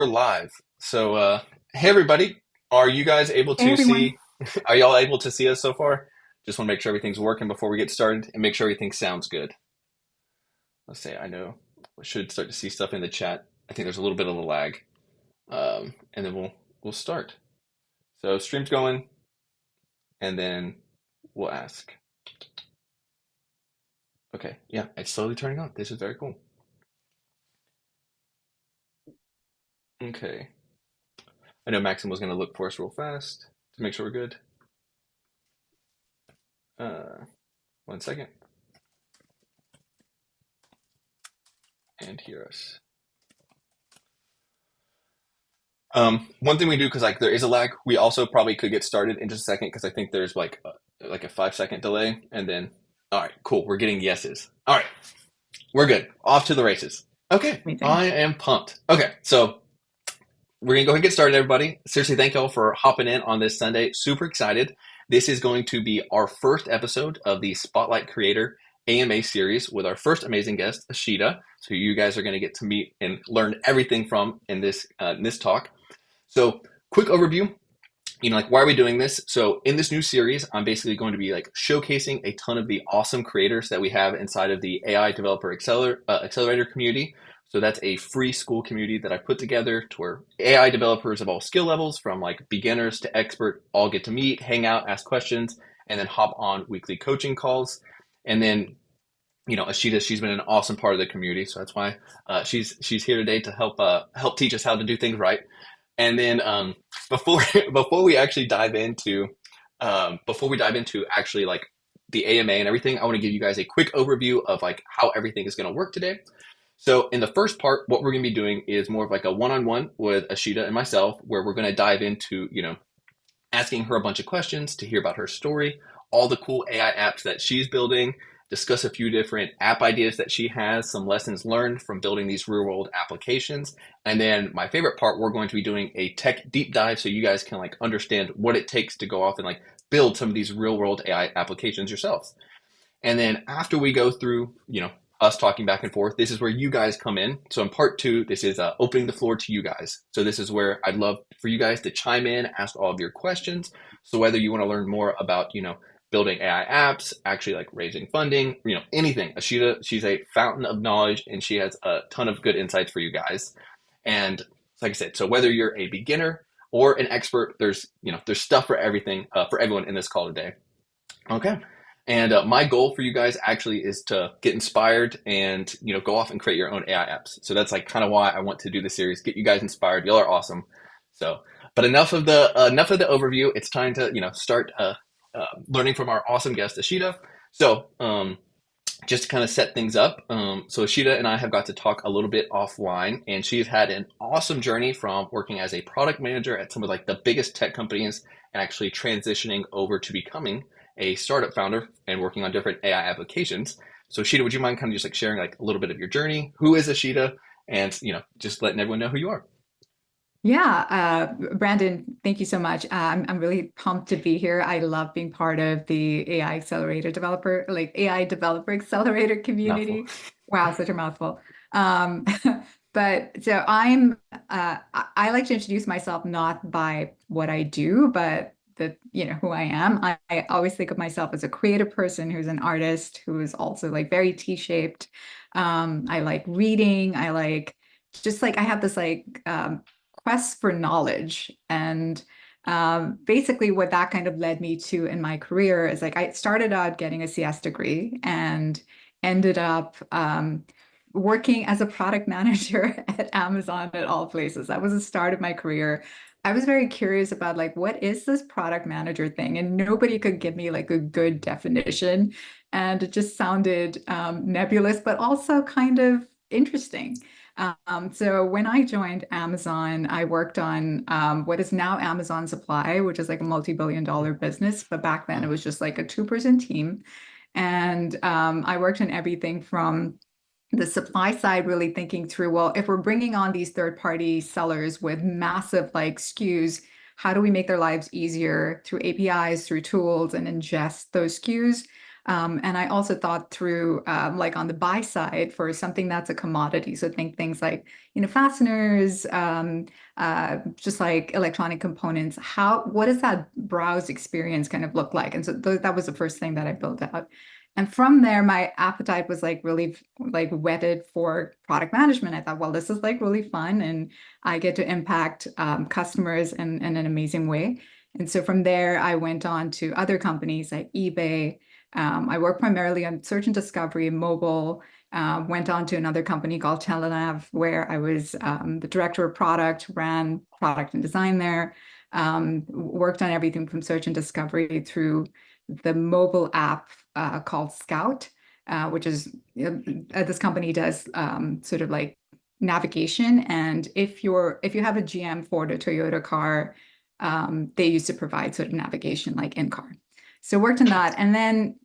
We're live. Hey everybody, are you guys able Hey to everyone. see? Are y'all able to see us so far? Just want to make sure everything's working before we get started and make sure everything sounds good. Let's say I know we should start to see stuff in the chat. I think there's a little bit of a lag, and then we'll start. So stream's going, and then we'll ask. Okay, yeah, it's slowly turning on. This is very cool. Okay, I know Maxim was going to look for us real fast to make sure we're good. Uh, 1 second, and hear us. One thing we do because like there is a lag, we also probably could get started in just a second because I think there's like a 5 second delay, and then all right, cool, we're getting yeses. All right, we're good. Off to the races. Okay, Amazing. I am pumped. Okay, so we're gonna go ahead and get started, everybody. Seriously, thank y'all for hopping in on this Sunday. Super excited. This is going to be our first episode of the Spotlight Creator AMA series with our first amazing guest, Ashita. So you guys are going to get to meet and learn everything from in this talk. So, quick overview. Like why are we doing this? So, in this new series, I'm basically going to be like showcasing a ton of the awesome creators that we have inside of the AI Developer Accelerator community. So that's a free school community that I put together to where AI developers of all skill levels, from like beginners to expert, all get to meet, hang out, ask questions, and then hop on weekly coaching calls. And then Ashita, she's been an awesome part of the community, so that's why she's here today to help teach us how to do things right. And then before before we actually dive into actually like the AMA and everything, I want to give you guys a quick overview of like how everything is going to work today. So in the first part, what we're going to be doing is more of like a one-on-one with Ashita and myself, where we're going to dive into asking her a bunch of questions to hear about her story, all the cool AI apps that she's building, discuss a few different app ideas that she has, some lessons learned from building these real world applications. And then my favorite part, we're going to be doing a tech deep dive so you guys can like understand what it takes to go off and like build some of these real world AI applications yourselves. And then after we go through, us talking back and forth, this is where you guys come in. So in part two, this is opening the floor to you guys. So this is where I'd love for you guys to chime in, ask all of your questions. So whether you want to learn more about, building AI apps, actually like raising funding, anything. Ashita, she's a fountain of knowledge and she has a ton of good insights for you guys. And like I said, so whether you're a beginner or an expert, there's stuff for everything, for everyone in this call today. Okay. And my goal for you guys actually is to get inspired and go off and create your own AI apps. So that's like kind of why I want to do this series, get you guys inspired. Y'all are awesome. So, but enough of the overview. It's time to start learning from our awesome guest Ashita. So just to kind of set things up, so Ashita and I have got to talk a little bit offline, and she's had an awesome journey from working as a product manager at some of like the biggest tech companies and actually transitioning over to becoming a startup founder and working on different AI applications. So Ashita, would you mind kind of just like sharing like a little bit of your journey? Who is Ashita? And just letting everyone know who you are. Yeah, Brandon, thank you so much. I'm really pumped to be here. I love being part of the AI developer accelerator Mouthful. community. Wow, such a mouthful. Um, but so I like to introduce myself not by what I do, but who I am. I always think of myself as a creative person who's an artist who is also like very T-shaped. I like reading. I like just like I have this quest for knowledge. And basically, what that kind of led me to in my career is like I started out getting a CS degree and ended up working as a product manager at Amazon at all places. That was the start of my career. I was very curious about like what is this product manager thing, and nobody could give me like a good definition, and it just sounded nebulous, but also kind of interesting. So when I joined Amazon, I worked on what is now Amazon Supply, which is like a multi-billion-dollar business. But back then it was just like a two-person team. And I worked on everything from the supply side, really thinking through, well, if we're bringing on these third-party sellers with massive like SKUs, how do we make their lives easier through APIs, through tools, and ingest those SKUs? And I also thought through, like on the buy side for something that's a commodity. So think things like, fasteners, just like electronic components. What does that browse experience kind of look like? And so that was the first thing that I built out. And from there, my appetite was like really like whetted for product management. I thought, well, this is like really fun, and I get to impact customers in an amazing way. And so from there, I went on to other companies like eBay. I worked primarily on search and discovery, mobile. Went on to another company called Telenav, where I was the director of product, ran product and design there. Worked on everything from search and discovery through the mobile app called Scout, which is this company does sort of like navigation. And if you have a GM, Ford, or Toyota car, they used to provide sort of navigation like in car. So worked on that, and then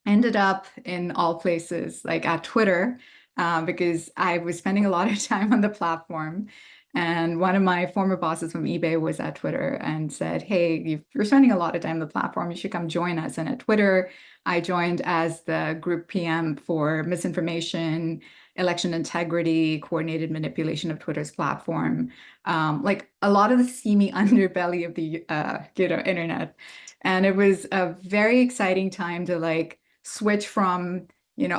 ended up in all places, like at Twitter, because I was spending a lot of time on the platform. And one of my former bosses from eBay was at Twitter and said, "Hey, you're spending a lot of time on the platform. You should come join us." And at Twitter, I joined as the group PM for misinformation, election integrity, coordinated manipulation of Twitter's platform, like a lot of the seamy underbelly of the internet. And it was a very exciting time to like switch from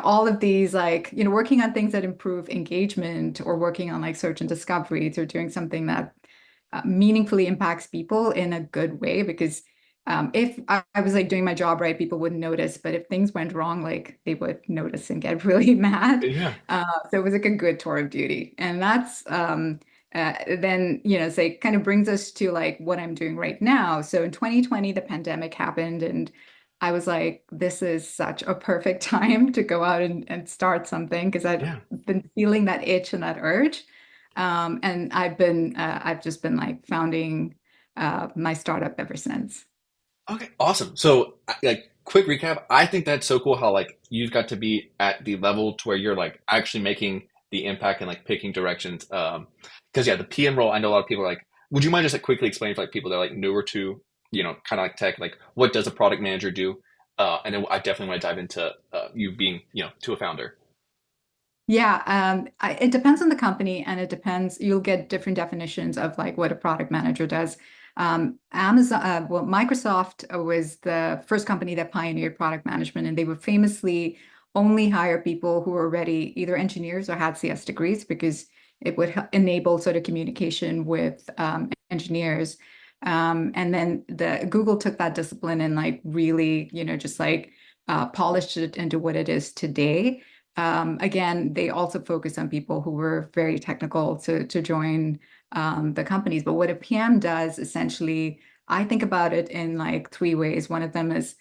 all of these like working on things that improve engagement or working on like search and discovery to doing something that meaningfully impacts people in a good way. Because if I was like doing my job right, people wouldn't notice, but if things went wrong, like they would notice and get really mad. Yeah. So it was like a good tour of duty. And that's then say kind of brings us to like what I'm doing right now. So in 2020 the pandemic happened, and I was like, this is such a perfect time to go out and start something, because I've Yeah. been feeling that itch and that urge. And I've just been like founding my startup ever since. Okay, awesome. So, like, quick recap. I think that's so cool how like you've got to be at the level to where you're like actually making the impact and like picking directions. Because yeah, the PM role, I know a lot of people are like, would you mind just like quickly explaining for like people that are like newer to, kind of like tech, like what does a product manager do? And then I definitely want to dive into you being, to a founder. Yeah, it depends on the company, and it depends. You'll get different definitions of like what a product manager does. Microsoft was the first company that pioneered product management, and they would famously only hire people who were already either engineers or had CS degrees, because it would enable sort of communication with engineers. And then Google took that discipline and like really, just like polished it into what it is today. Again, they also focus on people who were very technical to join the companies. But what a PM does essentially, I think about it in like three ways. One of them is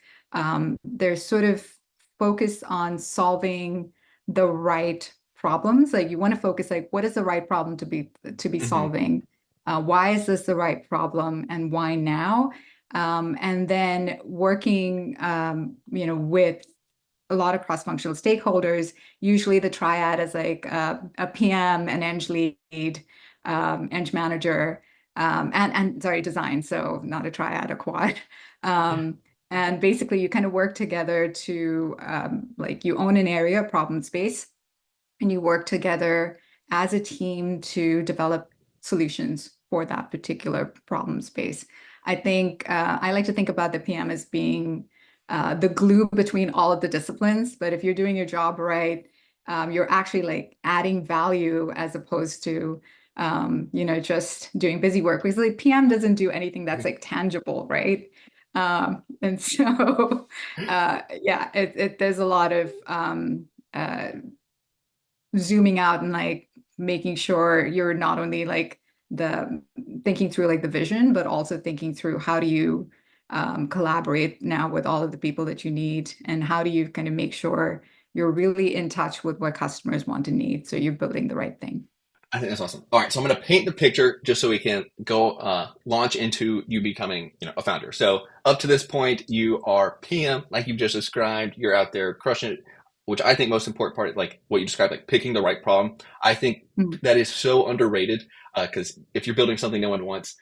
they're sort of focused on solving the right problems. Like you want to focus like what is the right problem to be Hmm. solving? Why is this the right problem, and why now? And then working with a lot of cross-functional stakeholders. Usually the triad is like a PM, an eng lead, eng manager, and sorry, design. So not a triad, a quad. Yeah. And basically you kind of work together to like you own an area, problem space, and you work together as a team to develop solutions for that particular problem space. I think I like to think about the PM as being the glue between all of the disciplines. But if you're doing your job right, you're actually like adding value as opposed to just doing busy work. Because like PM doesn't do anything that's like tangible, right? And so yeah, there's a lot of uh, zooming out and like making sure you're not only like the thinking through like the vision, but also thinking through how do you collaborate now with all of the people that you need, and how do you kind of make sure you're really in touch with what customers want and need, so you're building the right thing. I think that's awesome. All right, so I'm going to paint the picture just so we can go launch into you becoming, a founder. So up to this point, you are PM, like you've just described. You're out there crushing it, which I think most important part, like what you described, like picking the right problem. I think Mm. that is so underrated because if you're building something no one wants,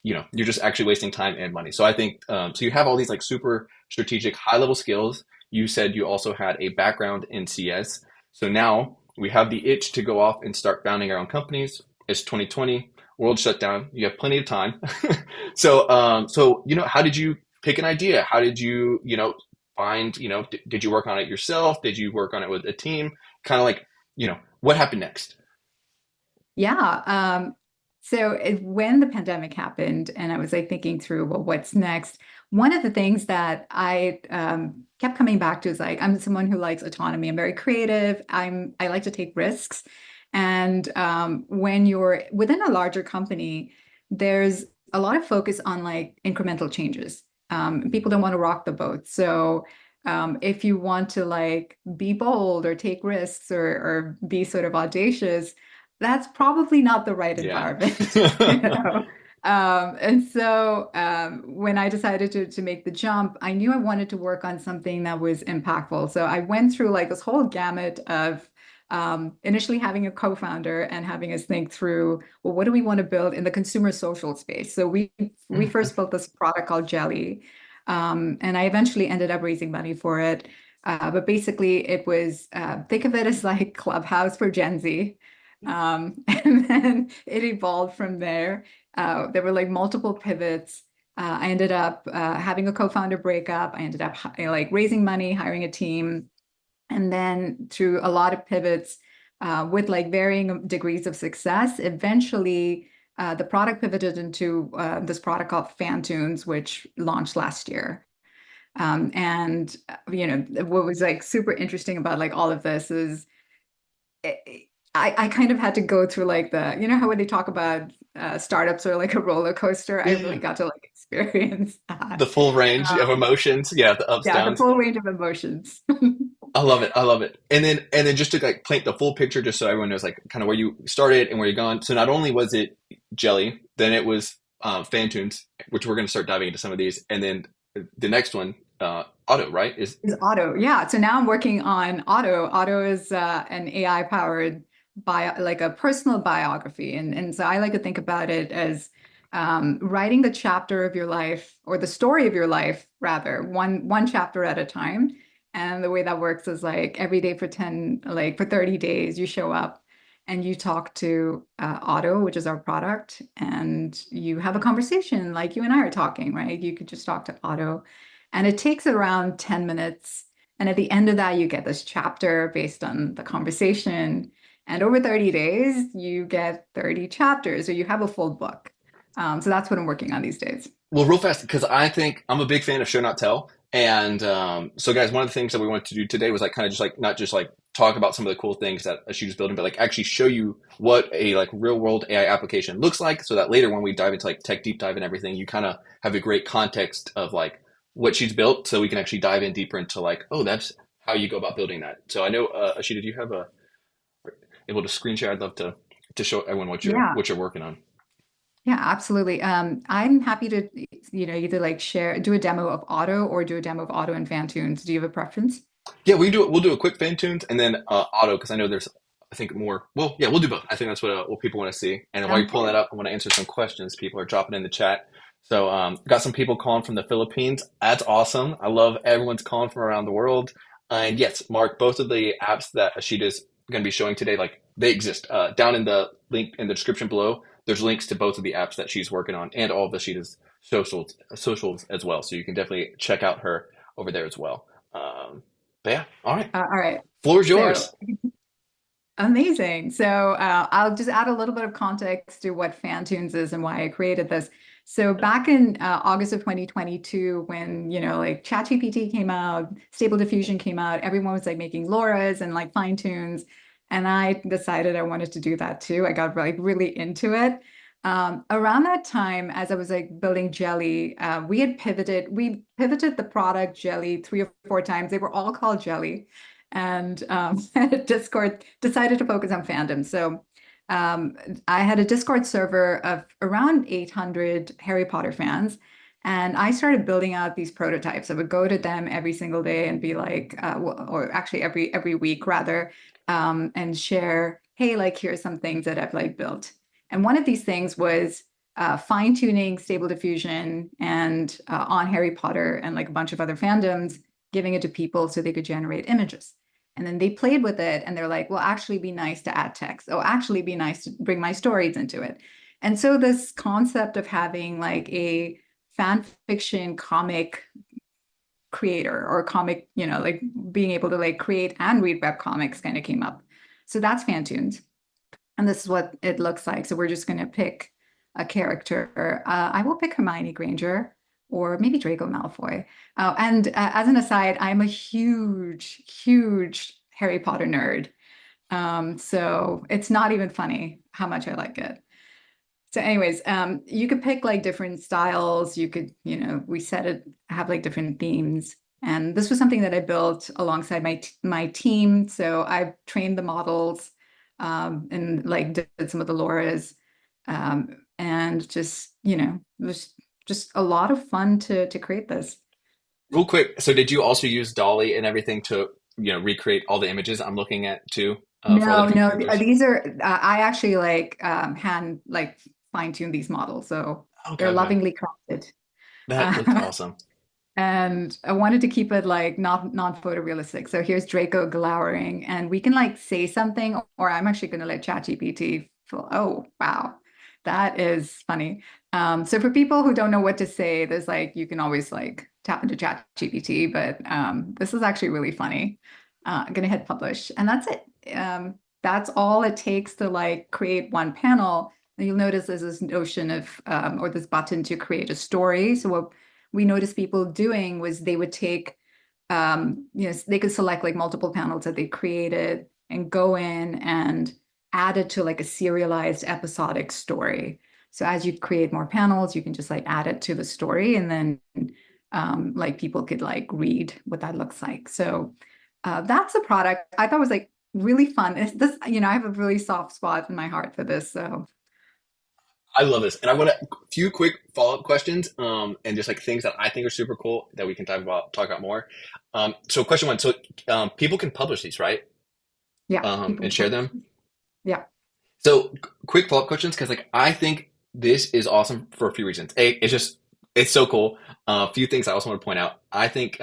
you're just actually wasting time and money. So I think so you have all these like super strategic, high level skills. you said you also had a background in CS. So now we have the itch to go off and start founding our own companies. It's 2020, world shut down. You have plenty of time. So how did you pick an idea? How did you, find, did you work on it yourself? Did you work on it with a team? Kind of like, what happened next? Yeah. So when the pandemic happened and I was like thinking through, well, what's next? One of the things that I kept coming back to is like, I'm someone who likes autonomy. I'm very creative. I like to take risks. And when you're within a larger company, there's a lot of focus on like incremental changes. People don't want to rock the boat. So if you want to like be bold or take risks or be sort of audacious, that's probably not the right Yeah. environment, you know. And so when I decided to make the jump, I knew I wanted to work on something that was impactful. So I went through like this whole gamut of initially having a co-founder and having us think through, well, what do we want to build in the consumer social space? So we first built this product called Jelly, and I eventually ended up raising money for it. But basically, it was think of it as like Clubhouse for Gen Z. And then it evolved from there. There were like multiple pivots. I ended up having a co-founder breakup. I ended up like raising money, hiring a team, and then through a lot of pivots with like varying degrees of success, eventually the product pivoted into this product called Fantunes, which launched last year. And what was like super interesting about like all of this is I kind of had to go through like how when they talk about startups are like a roller coaster, I Yeah, really yeah. got to like experience that. The full range of Um, emotions. Yeah, the ups, yeah, the downs. full range of emotions. I love it. I love it. And then just to like paint the full picture, just so everyone knows like kind of where you started and where you're going. So not only was it Jelly, then it was Fantunes, which we're going to start diving into some of these, and then the next one, Otto, right? Is Otto. Yeah. So now I'm working on Otto. Otto is an AI powered like a personal biography. And so I like to think about it as writing the chapter of your life or the story of your life, rather, one chapter at a time. And the way that works is like every day for 30 days, you show up and you talk to Otto, which is our product, and you have a conversation like you and I are talking, right? You could just talk to Otto and it takes around 10 minutes. And at the end of that, you get this chapter based on the conversation. And over 30 days, you get 30 chapters, or you have a full book. So that's what I'm working on these days. Well, real fast, because I think I'm a big fan of show not tell. And so, guys, one of the things that we wanted to do today was like kind of just like not just like talk about some of the cool things that Ashita's building, but like actually show you what a like real world AI application looks like, so that later when we dive into like tech deep dive and everything, you kind of have a great context of like what she's built, so we can actually dive in deeper into like, oh, that's how you go about building that. So I know, Ashita, do you have a able to screen share? I'd love to show everyone Yeah, what you're working on. yeah, absolutely. I'm happy to, either like do a demo of Otto or do a demo of Otto and Fantoons. Do you have a preference? Yeah, we do it. We'll do a quick Fantunes and then auto because I know there's I think more. Well, yeah, we'll do both. I think that's what people want to see. And while you're Sounds pulling that good. up, I want to answer some questions people are dropping in the chat. So got some people calling from the Philippines. That's awesome. I love everyone's calling from around the world. And yes, Mark, both of the apps that Ashita's going to be showing today, like they exist. Down in the link in the description below, there's links to both of the apps that she's working on and all of Ashita's socials as well. So you can definitely check out her over there as well. But yeah, all right. All right. Floor is So yours. amazing. So I'll just add a little bit of context to what Fantunes is and why I created this. So back in August of 2022, when like ChatGPT came out, Stable Diffusion came out, everyone was like making LoRa's and like fine tunes, and I decided I wanted to do that too. I got like really into it. Around that time, as I was like building Jelly, we pivoted the product Jelly 3 or 4 times. They were all called Jelly, and Discord decided to focus on fandom. So I had a Discord server of around 800 Harry Potter fans, and I started building out these prototypes. I would go to them every single day and be like, or actually every week rather, and share, hey, like here's some things that I've like built. And one of these things was fine tuning Stable Diffusion and on Harry Potter and like a bunch of other fandoms giving it to people so they could generate images. And then they played with it and they're like, well, actually be nice to add text. Oh, actually be nice to bring my stories into it. And so this concept of having like a fan fiction comic creator or comic, like being able to like create and read web comics kind of came up. So that's Fantunes. And this is what it looks like. So we're just going to pick a character. I will pick Hermione Granger or maybe Draco Malfoy. And as an aside, I'm a huge, huge Harry Potter nerd. So it's not even funny how much I like it. So anyways, you could pick like different styles. You could, we set it, have like different themes. And this was something that I built alongside my team. So I trained the models and like did some of the Lauras. And just, it was just a lot of fun to create this. Real quick, so did you also use Dolly and everything to, recreate all the images I'm looking at too, for all the No, different no, characters? these are I actually like hand like fine tune these models, so Okay, they're okay. lovingly crafted. That looks Uh, awesome. and I wanted to keep it like not photorealistic. So here's Draco glowering, and we can like say something, or I'm actually going to let ChatGPT. Oh wow, that is funny. So for people who don't know what to say, there's like you can always like tap into ChatGPT, but this is actually really funny. I'm gonna hit publish, and that's it. That's all it takes to like create one panel. And you'll notice there's this notion of or this button to create a story. So what we noticed people doing was they would take, they could select like multiple panels that they created and go in and add it to like a serialized episodic story. So as you create more panels, you can just like add it to the story, and then like people could like read what that looks like. So that's a product I thought was like really fun. This, I have a really soft spot in my heart for this. So I love this. And I want a few quick follow-up questions, and just like things that I think are super cool that we can talk about more. So question one, so people can publish these, right? yeah, people And can share publish. them. Yeah. So quick follow-up questions, because like I think this is awesome for a few reasons. A, it's so cool. A few things I also want to point out. I think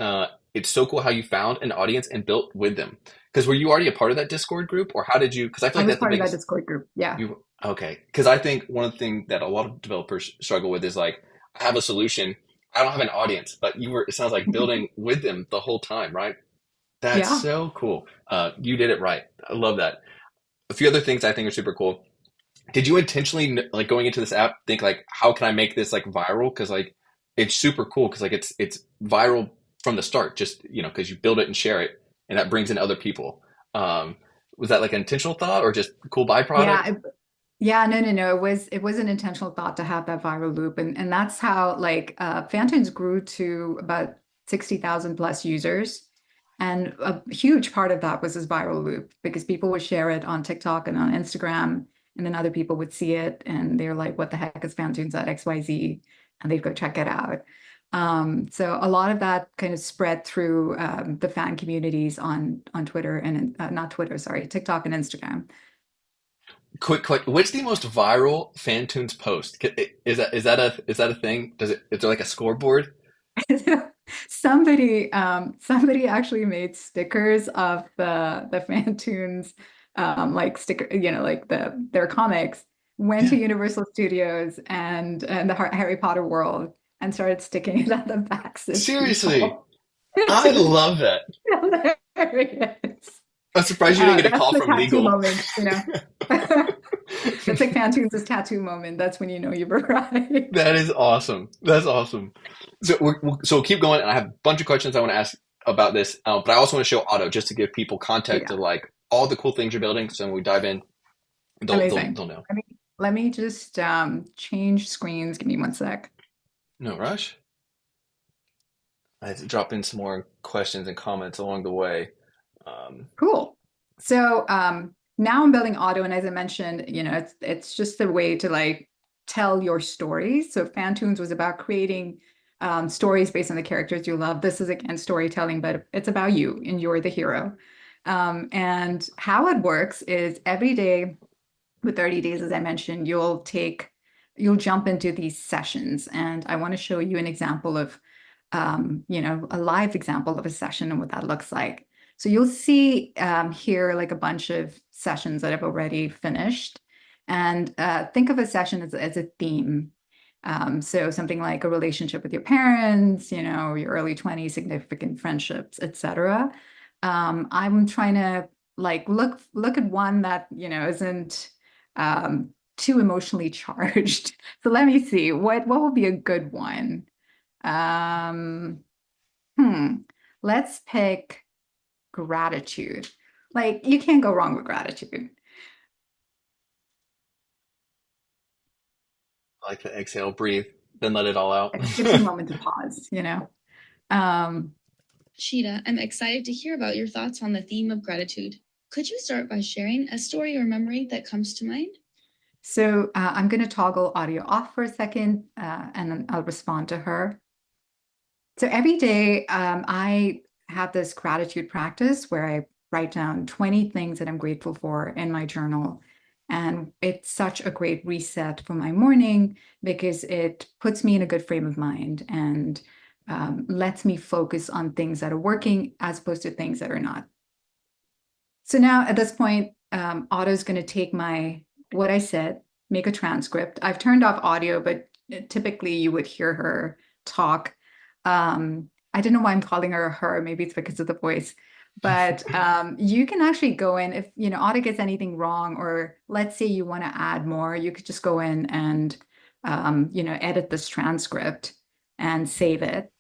it's so cool how you found an audience and built with them. Because were you already a part of that Discord group, or how did you? Because I feel I like was that's the part of that biggest. Discord group. Yeah. You okay? Because I think one of the things that a lot of developers struggle with is like, I have a solution, I don't have an audience, but you were. It sounds like building with them the whole time, right? That's Yeah. so cool. You did it right. I love that. A few other things I think are super cool. Did you intentionally like going into this app think like, how can I make this like viral? Because like it's super cool because like it's viral from the start, just because you build it and share it, and that brings in other people. Um, was that like an intentional thought or just a cool byproduct? Yeah. Yeah, no. It was an intentional thought to have that viral loop. And that's how like Fantunes grew to about 60,000 plus users. And a huge part of that was this viral loop because people would share it on TikTok and on Instagram, and then other people would see it and they're like, what the heck is fantoons.xyz? And they'd go check it out. So a lot of that kind of spread through the fan communities on Twitter and not Twitter, sorry, TikTok and Instagram. Quick, what's the most viral Fantunes post? Is that a thing? Is there like a scoreboard? Somebody actually made stickers of the Fantoons like sticker, like their comics, went to Yeah. Universal Studios and the Harry Potter world and started sticking it on the backs of Seriously, people. I It's love that. hilarious. I'm surprised you didn't get a That's call the from tattoo legal. moment. That's like Fantoons' tattoo moment. That's when you know you've arrived. That is awesome. That's awesome. So we'll keep going, and I have a bunch of questions I want to ask about this, but I also want to show Otto just to give people context of Yeah, like all the cool things you're building. So when we dive in, they'll amazing. they'll know. Let me just change screens. Give me one sec. No rush. I have to drop in some more questions and comments along the way. Um, Cool. So now I'm building Auto, and as I mentioned, it's just a way to like tell your stories. So Fantoons was about creating stories based on the characters you love. This is again storytelling, but it's about you and you're the hero. And how it works is every day with 30 days, as I mentioned, you'll jump into these sessions. And I want to show you an example of a live example of a session and what that looks like. So you'll see here like a bunch of sessions that I've already finished. And think of a session as a theme. So something like a relationship with your parents, your early 20s, significant friendships, etc. I'm trying to like look at one that, isn't too emotionally charged. So let me see, what will be a good one? Um, hmm, let's pick gratitude. Like you can't go wrong with gratitude. I like to exhale, breathe, then let it all out. It gives you a moment to pause. Um, Sheeta, I'm excited to hear about your thoughts on the theme of gratitude. Could you start by sharing a story or memory that comes to mind? so I'm going to toggle audio off for a second, and then I'll respond to her. So every day, I have this gratitude practice where I write down 20 things that I'm grateful for in my journal. And it's such a great reset for my morning because it puts me in a good frame of mind and lets me focus on things that are working as opposed to things that are not. So now at this point, Otto's going to take what I said, make a transcript. I've turned off audio, but typically you would hear her talk. I don't know why I'm calling her her. Maybe it's because of the voice. But you can actually go in if Otto gets anything wrong, or let's say you want to add more, you could just go in and edit this transcript and save it.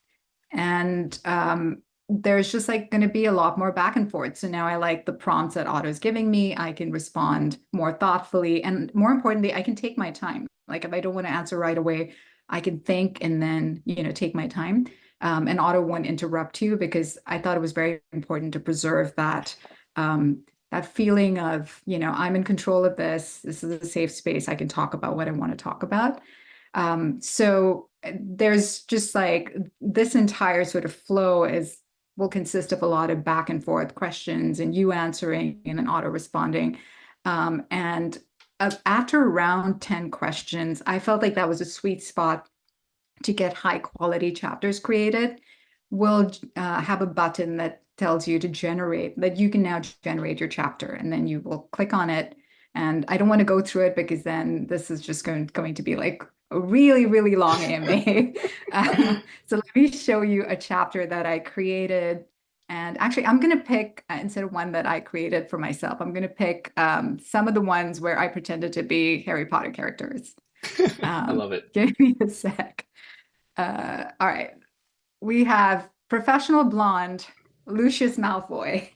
And there's just like going to be a lot more back and forth. So now I like the prompts that Otto's giving me. I can respond more thoughtfully. And more importantly, I can take my time. Like if I don't want to answer right away, I can think and then, take my time. And Otto won't interrupt you because I thought it was very important to preserve that feeling of, I'm in control of this. This is a safe space. I can talk about what I want to talk about. So there's just like this entire sort of flow will consist of a lot of back and forth questions and you answering and then Otto responding. And after around 10 questions, I felt like that was a sweet spot to get high quality chapters created. We'll have a button that tells you that you can now generate your chapter, and then you will click on it. And I don't want to go through it because then this is just going to be like a really, really long AMA. So let me show you a chapter that I created. And actually, I'm going to pick, instead of one that I created for myself, I'm going to pick some of the ones where I pretended to be Harry Potter characters. I love it. Give me a sec. All right. We have professional blonde Lucius Malfoy.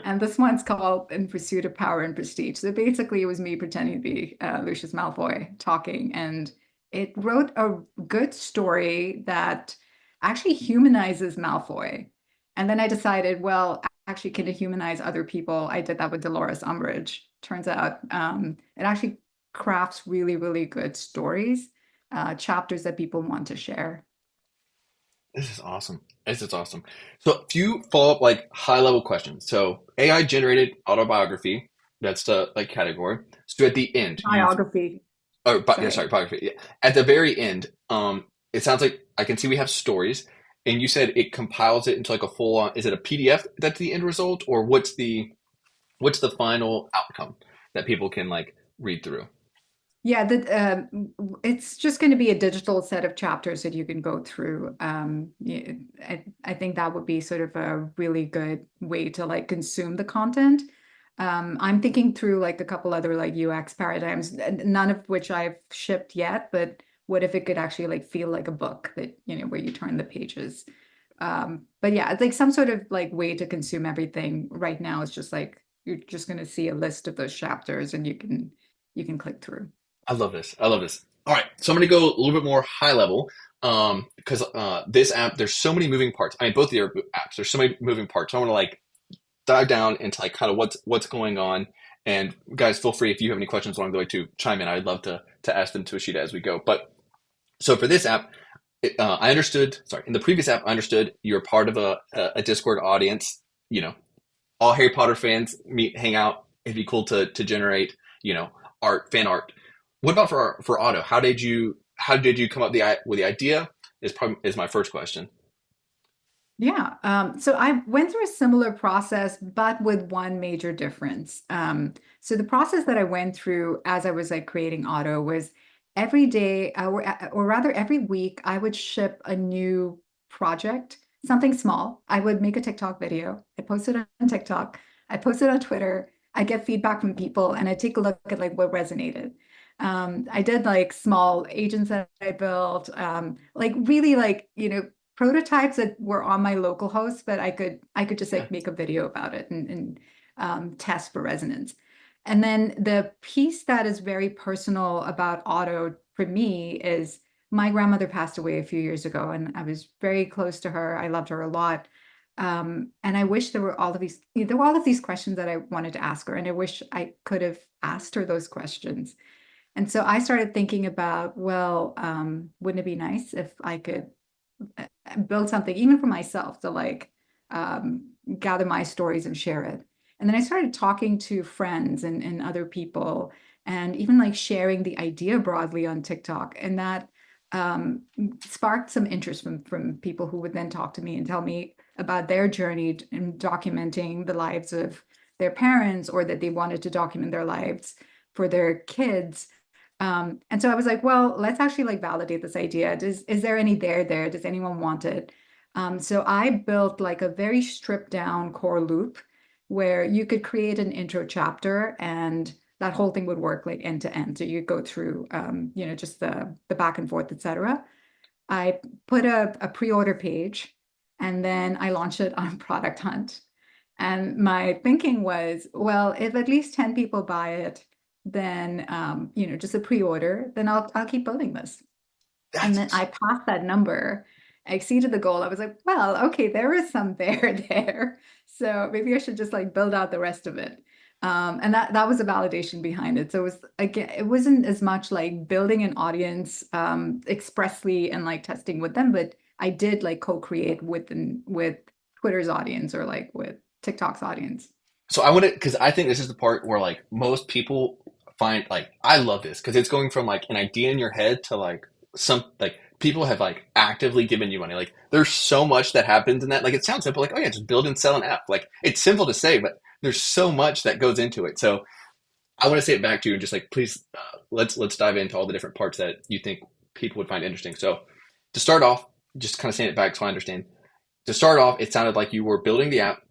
And this one's called In Pursuit of Power and Prestige. So basically, it was me pretending to be Lucius Malfoy talking. And it wrote a good story that actually humanizes Malfoy. And then I decided, well, actually, can it humanize other people? I did that with Dolores Umbridge. Turns out it actually crafts really, really good stories, chapters that people want to share. This is awesome. This is awesome. So a few follow-up like high-level questions. So AI generated autobiography, that's the like category. So at the end, Biography. yeah, sorry, biography. Yeah. At the very end, it sounds like I can see we have stories, and you said it compiles it into like a full-on, is it a PDF that's the end result, or what's the final outcome that people can like read through? Yeah, it's just going to be a digital set of chapters that you can go through. I think that would be sort of a really good way to like consume the content. I'm thinking through like a couple other like UX paradigms, none of which I've shipped yet, but what if it could actually like feel like a book that, where you turn the pages. But yeah, it's like some sort of like way to consume everything right now. It's just like you're just going to see a list of those chapters and you can click through. I love this. I love this. All right, so I'm going to go a little bit more high level because this app, there's so many moving parts. I mean, both of your apps, there's so many moving parts. So I want to like dive down into like kind of what's going on. And guys, feel free if you have any questions along the way to chime in. I'd love to ask them to Ashita as we go. But so for this app, I understood. Sorry, in the previous app, I understood you're part of a Discord audience. All Harry Potter fans hang out. It'd be cool to generate fan art. What about for Otto? How did you come up with the idea? Is my first question. Yeah. So I went through a similar process, but with one major difference. So the process that I went through as I was like creating Otto was every day, or rather every week, I would ship a new project, something small. I would make a TikTok video. I post it on TikTok. I post it on Twitter. I get feedback from people, and I take a look at like what resonated. I did like small agents that I built, like really like, prototypes that were on my local host, but I could just Yeah. like make a video about it and test for resonance. And then the piece that is very personal about Otto for me is my grandmother passed away a few years ago, and I was very close to her. I loved her a lot. And I wish there were all of these questions that I wanted to ask her, and I wish I could have asked her those questions. And so I started thinking about, well, wouldn't it be nice if I could build something even for myself to like gather my stories and share it. And then I started talking to friends and other people and even like sharing the idea broadly on TikTok. And that sparked some interest from people who would then talk to me and tell me about their journey in documenting the lives of their parents, or that they wanted to document their lives for their kids. And so I was like, well, let's actually like validate this idea. Is there any there? Does anyone want it? So I built like a very stripped down core loop where you could create an intro chapter, and that whole thing would work like end to end. So you go through, just the back and forth, etc. I put a pre-order page, and then I launched it on Product Hunt. And my thinking was, well, if at least 10 people buy it, then just a pre-order, then I'll keep building this. And then That's I passed that number. I exceeded the goal. I was like, well, okay, there is some there there. So maybe I should just like build out the rest of it. And that was a validation behind it. So it was, again, it wasn't as much like building an audience expressly and like testing with them, but I did like co-create with Twitter's audience, or like with TikTok's audience. so I want to, because I think this is the part where like most people find like I love this because it's going from like an idea in your head to like some like people have like actively given you money. Like there's so much that happens in that. Like it sounds simple, like oh yeah, just build and sell an app. Like it's simple to say, but there's so much that goes into it. So I want to say it back to you and just like please let's dive into all the different parts that you think people would find interesting. So to start off, just kind of saying it back so I understand. To start off, it sounded like you were building the app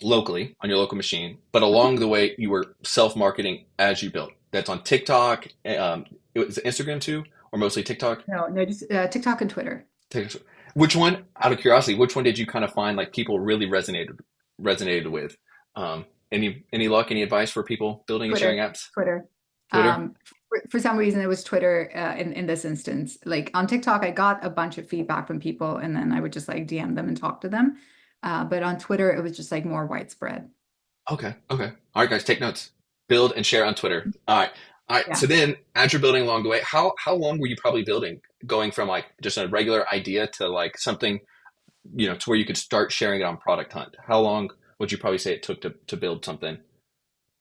locally on your local machine, but along the way you were self-marketing as you built. That's on TikTok. It was Instagram too, or mostly TikTok. No, just TikTok and Twitter. Which one, out of curiosity, which one did you kind of find like people really resonated with? Any luck? Any advice for people building and sharing Twitter, apps? Twitter. Twitter. For some reason, it was Twitter in this instance. Like on TikTok, I got a bunch of feedback from people, and then I would just like DM them and talk to them. But on Twitter, it was just like more widespread. Okay. Okay. All right, guys, take notes. Build and share on Twitter. All right. All right. Yeah. So then, as you're building along the way, how long were you probably building, going from like just a regular idea to like something, to where you could start sharing it on Product Hunt? How long would you probably say it took to build something?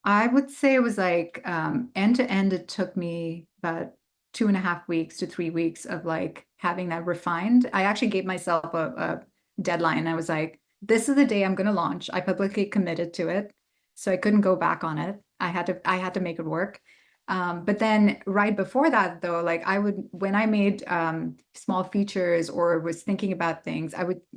I would say it was like end to end, it took me about 2.5 weeks to 3 weeks of like having that refined. I actually gave myself a deadline. I was like, this is the day I'm going to launch. I publicly committed to it. So I couldn't go back on it. I had to make it work. But then right before that though, like when I made small features or was thinking about things,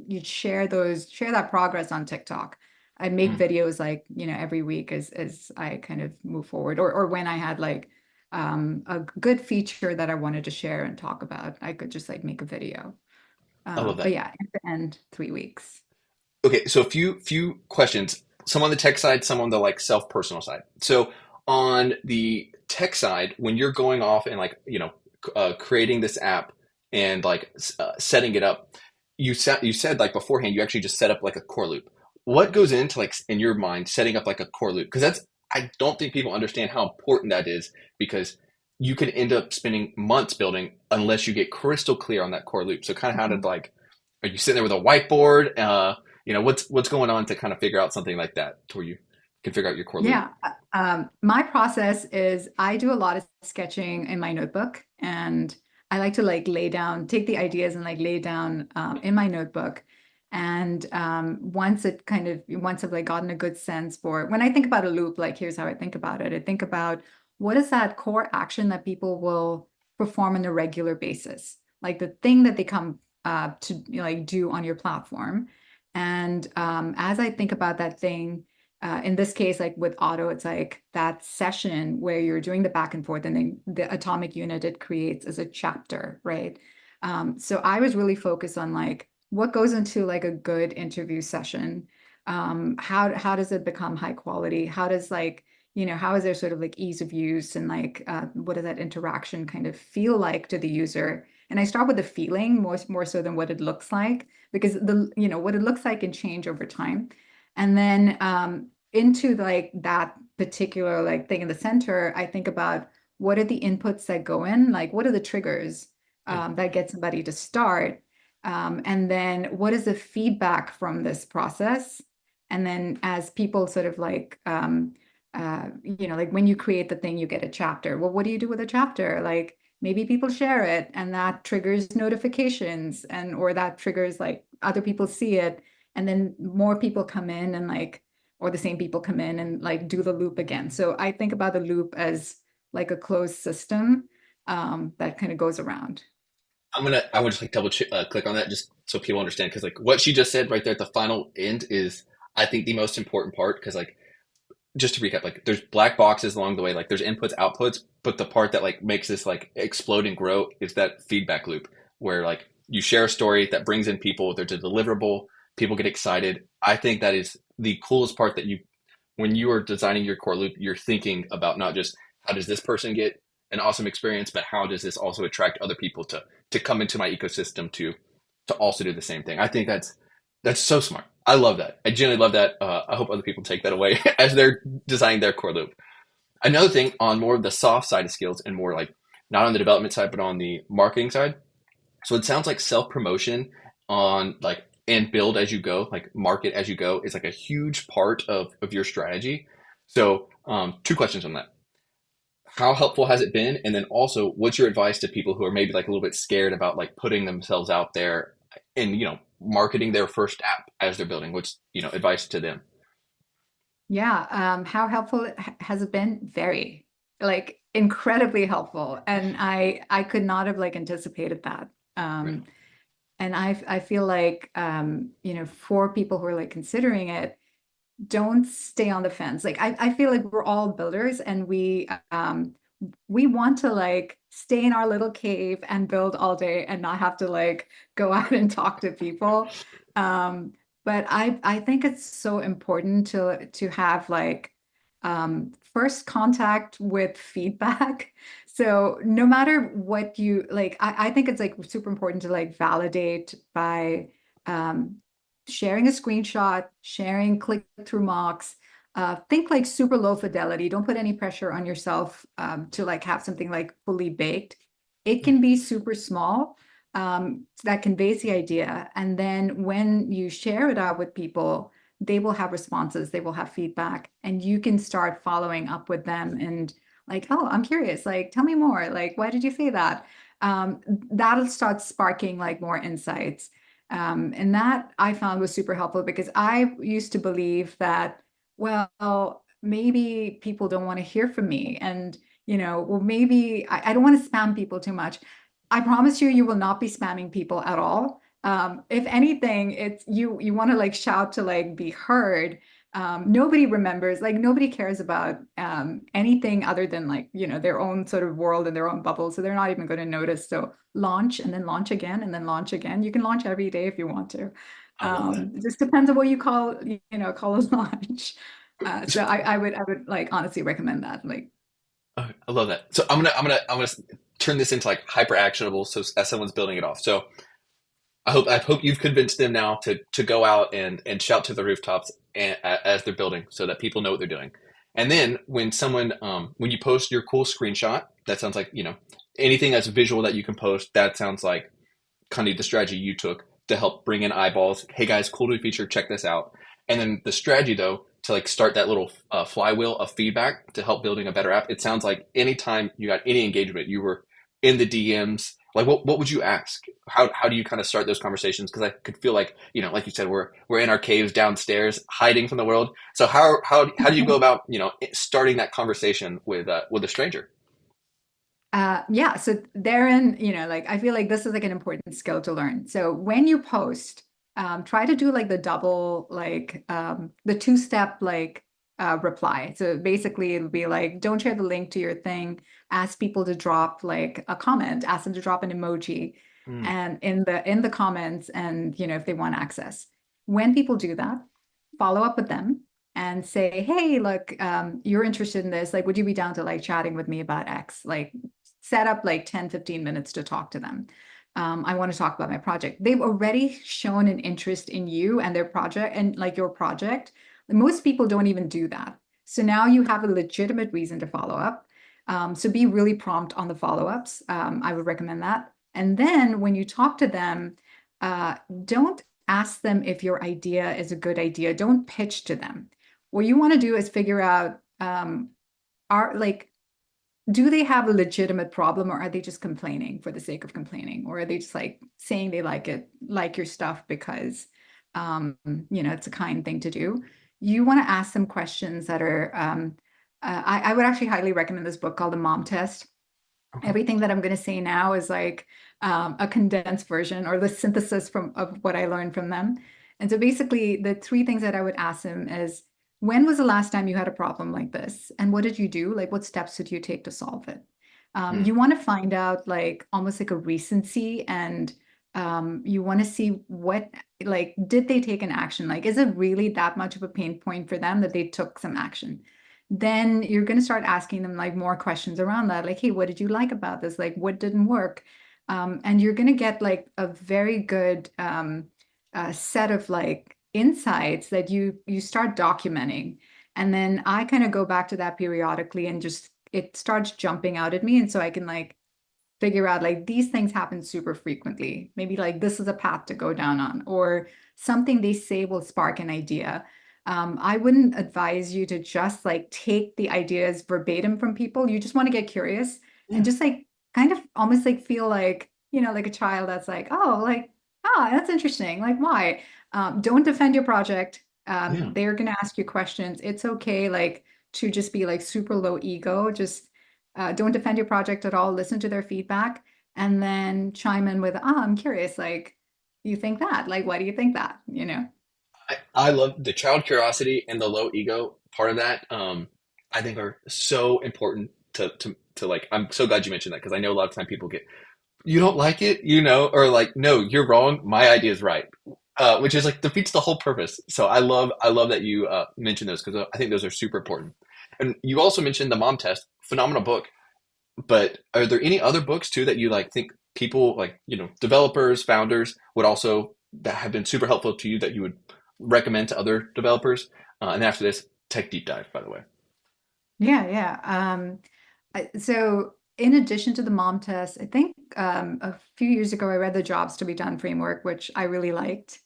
you'd share that progress on TikTok. I make Mm. videos like, every week as I kind of move forward, or when I had like a good feature that I wanted to share and talk about, I could just like make a video. I love But that. yeah, end to end, 3 weeks. Okay, so a few questions. Some on the tech side, some on the like self personal side. So on the tech side, when you're going off and like creating this app and like setting it up, you said like beforehand you actually just set up like a core loop. What goes into like in your mind setting up like a core loop? Because that's I don't think people understand how important that is because you could end up spending months building unless you get crystal clear on that core loop. So kind of how did Mhm. like are you sitting there with a whiteboard? What's going on to kind of figure out something like that to where you can figure out your core loop? Yeah. My process is I do a lot of sketching in my notebook, and I like to like take the ideas and like lay down in my notebook. And once I've like gotten a good sense for when I think about a loop, like here's how I think about it. I think about what is that core action that people will perform on a regular basis, like the thing that they come to like do on your platform. And as I think about that thing, in this case, like with Otto, it's like that session where you're doing the back and forth, and then the atomic unit it creates as a chapter, right? So I was really focused on like what goes into like a good interview session. How does it become high quality? How does like, how is there sort of like ease of use, and like what does that interaction kind of feel like to the user? And I start with the feeling more so than what it looks like, because what it looks like can change over time. And then into like that particular like thing in the center, I think about what are the inputs that go in, like what are the triggers that get somebody to start, and then what is the feedback from this process? And then as people sort of like, like when you create the thing, you get a chapter. Well, what do you do with a chapter? Like maybe people share it and that triggers notifications, or that triggers like other people see it. And then more people come in and like, or the same people come in and like do the loop again. So I think about the loop as like a closed system that kind of goes around. I want to just like click on that just so people understand, because like what she just said right there at the final end is, I think, the most important part. Because like, just to recap, like there's black boxes along the way, like there's inputs, outputs, but the part that like makes this like explode and grow is that feedback loop where like you share a story that brings in people, there's a deliverable, people get excited. I think that is the coolest part, that you, when you are designing your core loop, you're thinking about not just how does this person get an awesome experience, but how does this also attract other people to come into my ecosystem to also do the same thing. I think that's so smart. I love that. I genuinely love that. I hope other people take that away as they're designing their core loop. Another thing on more of the soft side of skills, and more like not on the development side, but on the marketing side. So it sounds like self-promotion on like, and build as you go, like market as you go, is like a huge part of your strategy. So two questions on that. How helpful has it been? And then also, what's your advice to people who are maybe like a little bit scared about like putting themselves out there and, marketing their first app as they're building? What's, advice to them? Yeah, how helpful has it been? Very, like incredibly helpful. And I could not have like anticipated that. Right. And I feel like for people who are like considering it, don't stay on the fence. Like I feel like we're all builders, and we want to like stay in our little cave and build all day and not have to like go out and talk to people. But I think it's so important to have like first contact with feedback. So no matter what you like, I think it's like super important to like validate by um, sharing a screenshot, sharing click-through mocks. Think like super low fidelity. Don't put any pressure on yourself to like have something like fully baked. It can be super small. That conveys the idea. And then when you share it out with people, they will have responses, they will have feedback, and you can start following up with them and like, oh, I'm curious, like, tell me more. Like, why did you say that? That'll start sparking like more insights. And that I found was super helpful, because I used to believe that, well, maybe people don't want to hear from me. And, well, maybe I don't want to spam people too much. I promise you, you will not be spamming people at all. If anything, it's you want to like shout to like be heard. Nobody remembers, like nobody cares about anything other than like, their own sort of world and their own bubble. So they're not even going to notice. So launch and then launch again and then launch again. You can launch every day if you want to. I love that. It just depends on what you call a launch. So I would like honestly recommend that. Like, I love that. So I'm gonna turn this into like hyper actionable. So as someone's building it off. So I hope you've convinced them now to go out and shout to the rooftops as they're building, so that people know what they're doing. And then when you post your cool screenshot, that sounds like, anything that's visual that you can post, that sounds like kind of the strategy you took to help bring in eyeballs. Hey guys, cool new feature, check this out. And then the strategy though, to like start that little flywheel of feedback to help building a better app. It sounds like anytime you got any engagement, you were in the DMs. Like what would you ask how do you kind of start those conversations? Because I could feel like, like you said, we're in our caves downstairs, hiding from the world. So how do you go about, starting that conversation with a stranger? Yeah, so therein, like I feel like this is like an important skill to learn. So when you post, try to do like the double, like the two-step like reply. So basically it'll be like, don't share the link to your thing, ask people to drop like a comment, ask them to drop an emoji Mm, and in the comments and if they want access. When people do that, follow up with them and say, hey, look, you're interested in this. Like, would you be down to like chatting with me about X? Like set up like 10-15 minutes to talk to them. I want to talk about my project. They've already shown an interest in you and their project and like your project. Most people don't even do that. So now you have a legitimate reason to follow up. So be really prompt on the follow-ups. I would recommend that. And then when you talk to them, don't ask them if your idea is a good idea. Don't pitch to them. What you want to do is figure out, are like, do they have a legitimate problem or are they just complaining for the sake of complaining? Or are they just like saying they like your stuff because, it's a kind thing to do. You want to ask them questions that are, I would actually highly recommend this book called The Mom Test. okay. Everything that I'm going to say now is like a condensed version or the synthesis of what I learned from them. And so basically, the three things that I would ask them is, when was the last time you had a problem like this? And what did you do? Like, what steps did you take to solve it? Mm, You want to find out like almost like a recency and you want to see like, did they take an action? Like, is it really that much of a pain point for them that they took some action? Then you're going to start asking them like more questions around that, like, hey, what did you like about this? Like, what didn't work? And you're going to get like a very good set of like insights that you start documenting. And then I kind of go back to that periodically and just it starts jumping out at me. And so I can like figure out like these things happen super frequently. Maybe like this is a path to go down on, or something they say will spark an idea. I wouldn't advise you to just like take the ideas verbatim from people. You just want to get curious and yeah, just like kind of almost like feel like, like a child that's like, oh, like, that's interesting. Like, why? Don't defend your project. yeah. They're going to ask you questions. It's okay, like, to just be like super low ego. Just don't defend your project at all. Listen to their feedback and then chime in with, I'm curious. Like, you think that? Like, why do you think that? I love the child curiosity and the low ego part of that. I think are so important to like. I'm so glad you mentioned that because I know a lot of time people get, you don't like it, or like, no, you're wrong. My idea is right, which is like defeats the whole purpose. So I love that you mentioned those because I think those are super important. And you also mentioned the Mom Test, phenomenal book. But are there any other books too that you like think people like, developers, founders would also that have been super helpful to you that you would recommend to other developers? And after this, tech deep dive, by the way. Yeah, yeah. So in addition to the mom test, I think a few years ago I read the Jobs to be Done framework, which I really liked,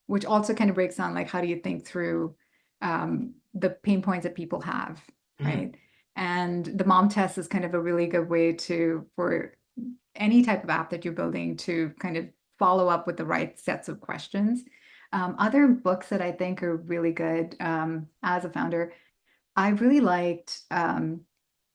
which also kind of breaks down like how do you think through the pain points that people have, Mm, right? And the mom test is kind of a really good way for any type of app that you're building to kind of follow up with the right sets of questions. Other books that I think are really good as a founder, I really liked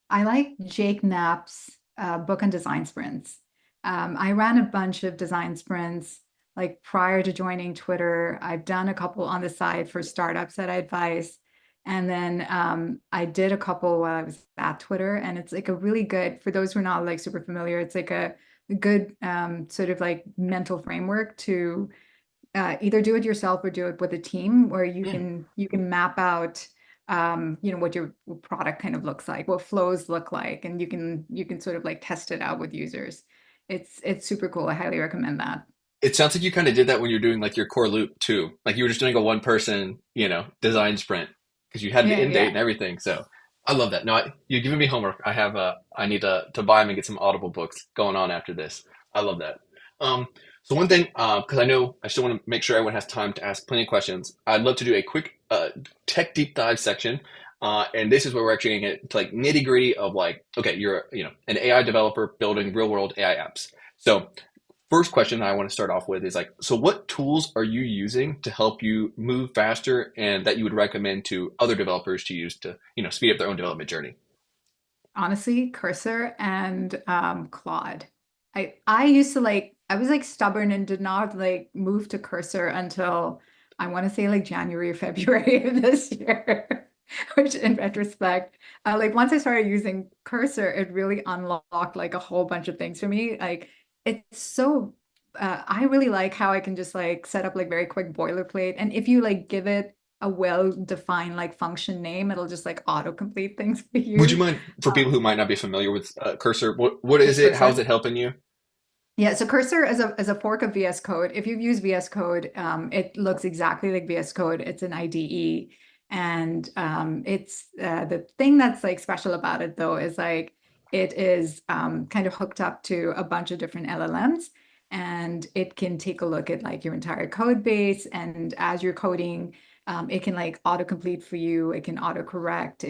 I like Jake Knapp's book on design sprints. I ran a bunch of design sprints like prior to joining Twitter. I've done a couple on the side for startups that I advise. And then I did a couple while I was at Twitter. And it's like a really good, for those who are not like super familiar, it's like a good sort of like mental framework to either do it yourself or do it with a team where you yeah. can map out what your product kind of looks like, what flows look like, and you can sort of like test it out with users. It's super cool. I highly recommend that. It sounds like you kind of did that when you're doing like your core loop too. Like you were just doing a one person, design sprint because you had the Yeah, end date yeah. and everything. So I love that. No, you're giving me homework. I need to buy them and get some Audible books going on after this. I love that. So one thing, because I know I still want to make sure everyone has time to ask plenty of questions. I'd love to do a quick tech deep dive section. And this is where we're actually going to get to like nitty gritty of like, okay, you're an AI developer building real world AI apps. So first question I want to start off with is like, so what tools are you using to help you move faster and that you would recommend to other developers to use to, speed up their own development journey? Honestly, Cursor and Claude. I used to like I was like stubborn and did not like move to Cursor until I want to say like January or February of this year. Which in retrospect, like once I started using Cursor, it really unlocked like a whole bunch of things for me. Like it's so I really like how I can just like set up like very quick boilerplate. And if you like give it a well-defined like function name, it'll just like autocomplete things for Would you you. mind, for people Um, who might not be familiar with Cursor, what is with it? How is Cursor. it helping you? Yeah, so Cursor is a fork of VS Code. If you've used VS Code, it looks exactly like VS Code. It's an IDE, and it's the thing that's like special about it though is like it is kind of hooked up to a bunch of different LLMs, and it can take a look at like your entire code base. And as you're coding, it can like autocomplete for you. It can autocorrect.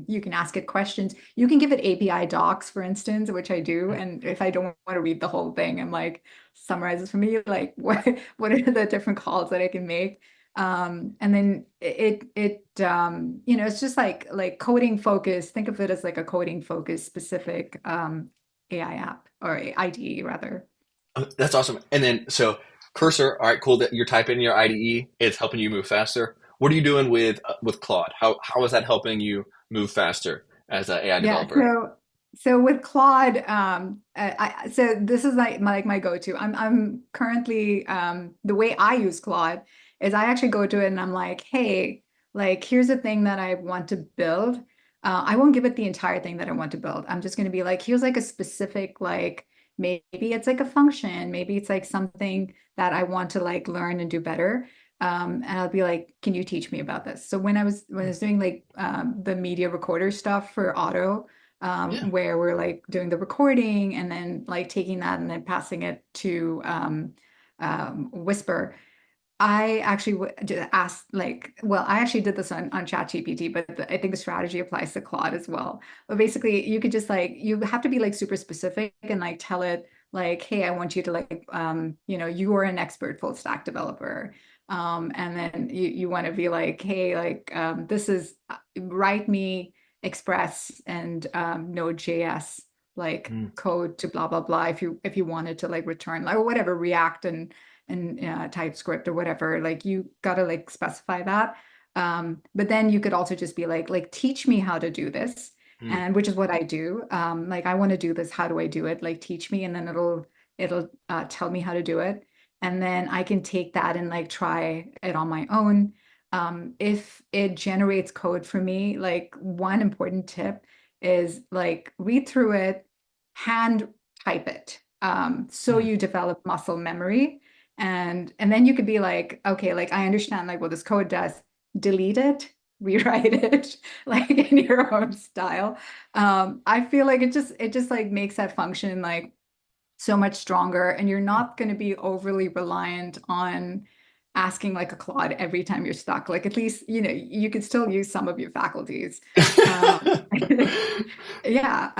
You can ask it questions. You can give it API docs, for instance, which I do. And if I don't want to read the whole thing, I'm like summarizes for me like what are the different calls that I can make. And then it's just like coding focus. Think of it as like a coding focus specific AI app or IDE rather. Oh, that's awesome. And then, so Cursor, all right, cool that you're typing in your IDE. It's helping you move faster. What are you doing with Claude? How is that helping you move faster as an AI Yeah, developer? so with Claude, so this is like my go-to. I'm currently the way I use Claude is I actually go to it and I'm like, hey, like here's a thing that I want to build. I won't give it the entire thing that I want to build. I'm just going to be like, here's like a specific like maybe it's like a function, maybe it's like something that I want to like learn and do better. And I'll be like, can you teach me about this? So when I was doing like the media recorder stuff for Otto, Yeah. where we're like doing the recording and then like taking that and then passing it to Whisper. I actually asked like, well, I actually did this on ChatGPT, but I think the strategy applies to Claude as well. But basically, you could just like you have to be like super specific and like tell it like, hey, I want you to like, you are an expert full stack developer. And then you want to be like, hey, like this is write me Express and Node.js like Mm. code to blah blah blah if you wanted to like return like or whatever React and TypeScript or whatever, like you gotta like specify that. But then you could also just be like teach me how to do this, Mm. and which is what I do. Like I want to do this. How do I do it? Like teach me, and then it'll tell me how to do it, and then I can take that and like try it on my own. If it generates code for me, like one important tip is like read through it, hand type it. So Mm. you develop muscle memory and then you could be like, okay, like I understand like what this code does, delete it, rewrite it like in your own style. I feel like it just like makes that function like so much stronger, and you're Yeah. not going to be overly reliant on asking like a Claude every time you're stuck. Like at least, you could still use some of your faculties. Um, yeah,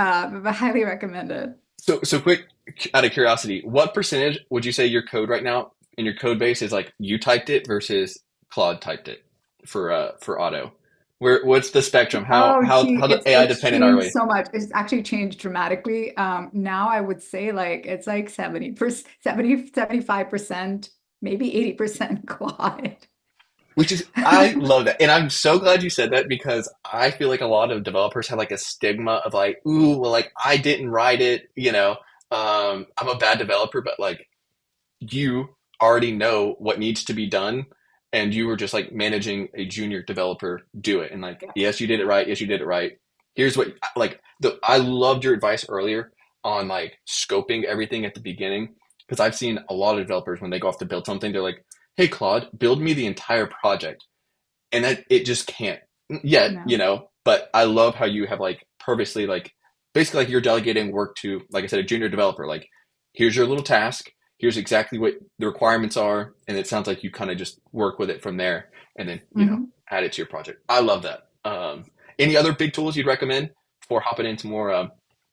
but highly recommend it. So quick, out of curiosity, what percentage would you say your code right now in your code base is like you typed it versus Claude typed it for Auto? What's the spectrum? How Oh, how gee, how the it's AI it's dependent are changed we? so much. It's actually changed dramatically. Now I would say like it's like 70%, 75%, maybe 80% Claude. Which is, I love that. And I'm so glad you said that because I feel like a lot of developers have like a stigma of like, ooh, well, like I didn't write it, I'm a bad developer, but like you already know what needs to be done. And you were just like managing a junior developer do it. And like, Yeah. yes, you did it right. Yes, you did it right. Here's what, like, I loved your advice earlier on like scoping everything at the beginning. Because I've seen a lot of developers when they go off to build something, they're like, hey, Claude, build me the entire project. And that it just can't yet, No. but I love how you have like purposely like basically like you're delegating work to, like I said, a junior developer. Like, here's your little task. Here's exactly what the requirements are. And it sounds like you kind of just work with it from there and then, Mhm. add it to your project. I love that. Any other big tools you'd recommend before hopping into more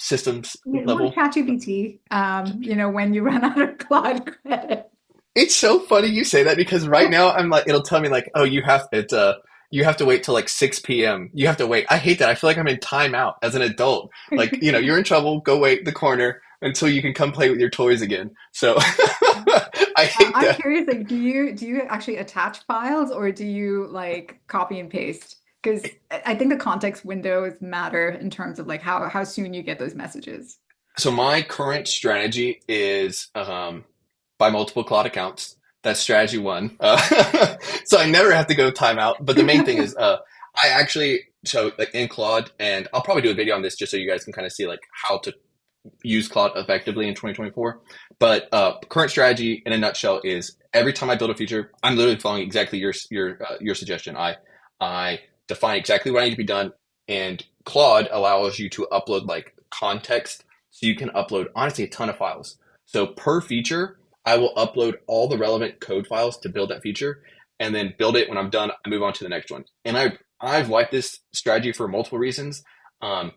systems Well, level. ChatGPT, when you run out of Claude credit. It's so funny you say that because right now I'm like, it'll tell me like, oh, you have to wait till like 6 p.m. You have to wait. I hate that. I feel like I'm in timeout as an adult. Like, you're in trouble. Go wait in the corner until you can come play with your toys again. So I hate I'm that. curious, like, do you actually attach files or do you like copy and paste? Because I think the context windows matter in terms of like how soon you get those messages. So my current strategy is buy multiple cloud accounts. That's strategy one. So I never have to go timeout. But the main thing is I actually so like in Claude, and I'll probably do a video on this just so you guys can kind of see like how to use Claude effectively in 2024. But current strategy in a nutshell is every time I build a feature, I'm literally following exactly your suggestion. I define exactly what I need to be done, and Claude allows you to upload like context, so you can upload honestly a ton of files. So per feature, I will upload all the relevant code files to build that feature, and then build it. When I'm done, I move on to the next one. And I've liked this strategy for multiple reasons. Um,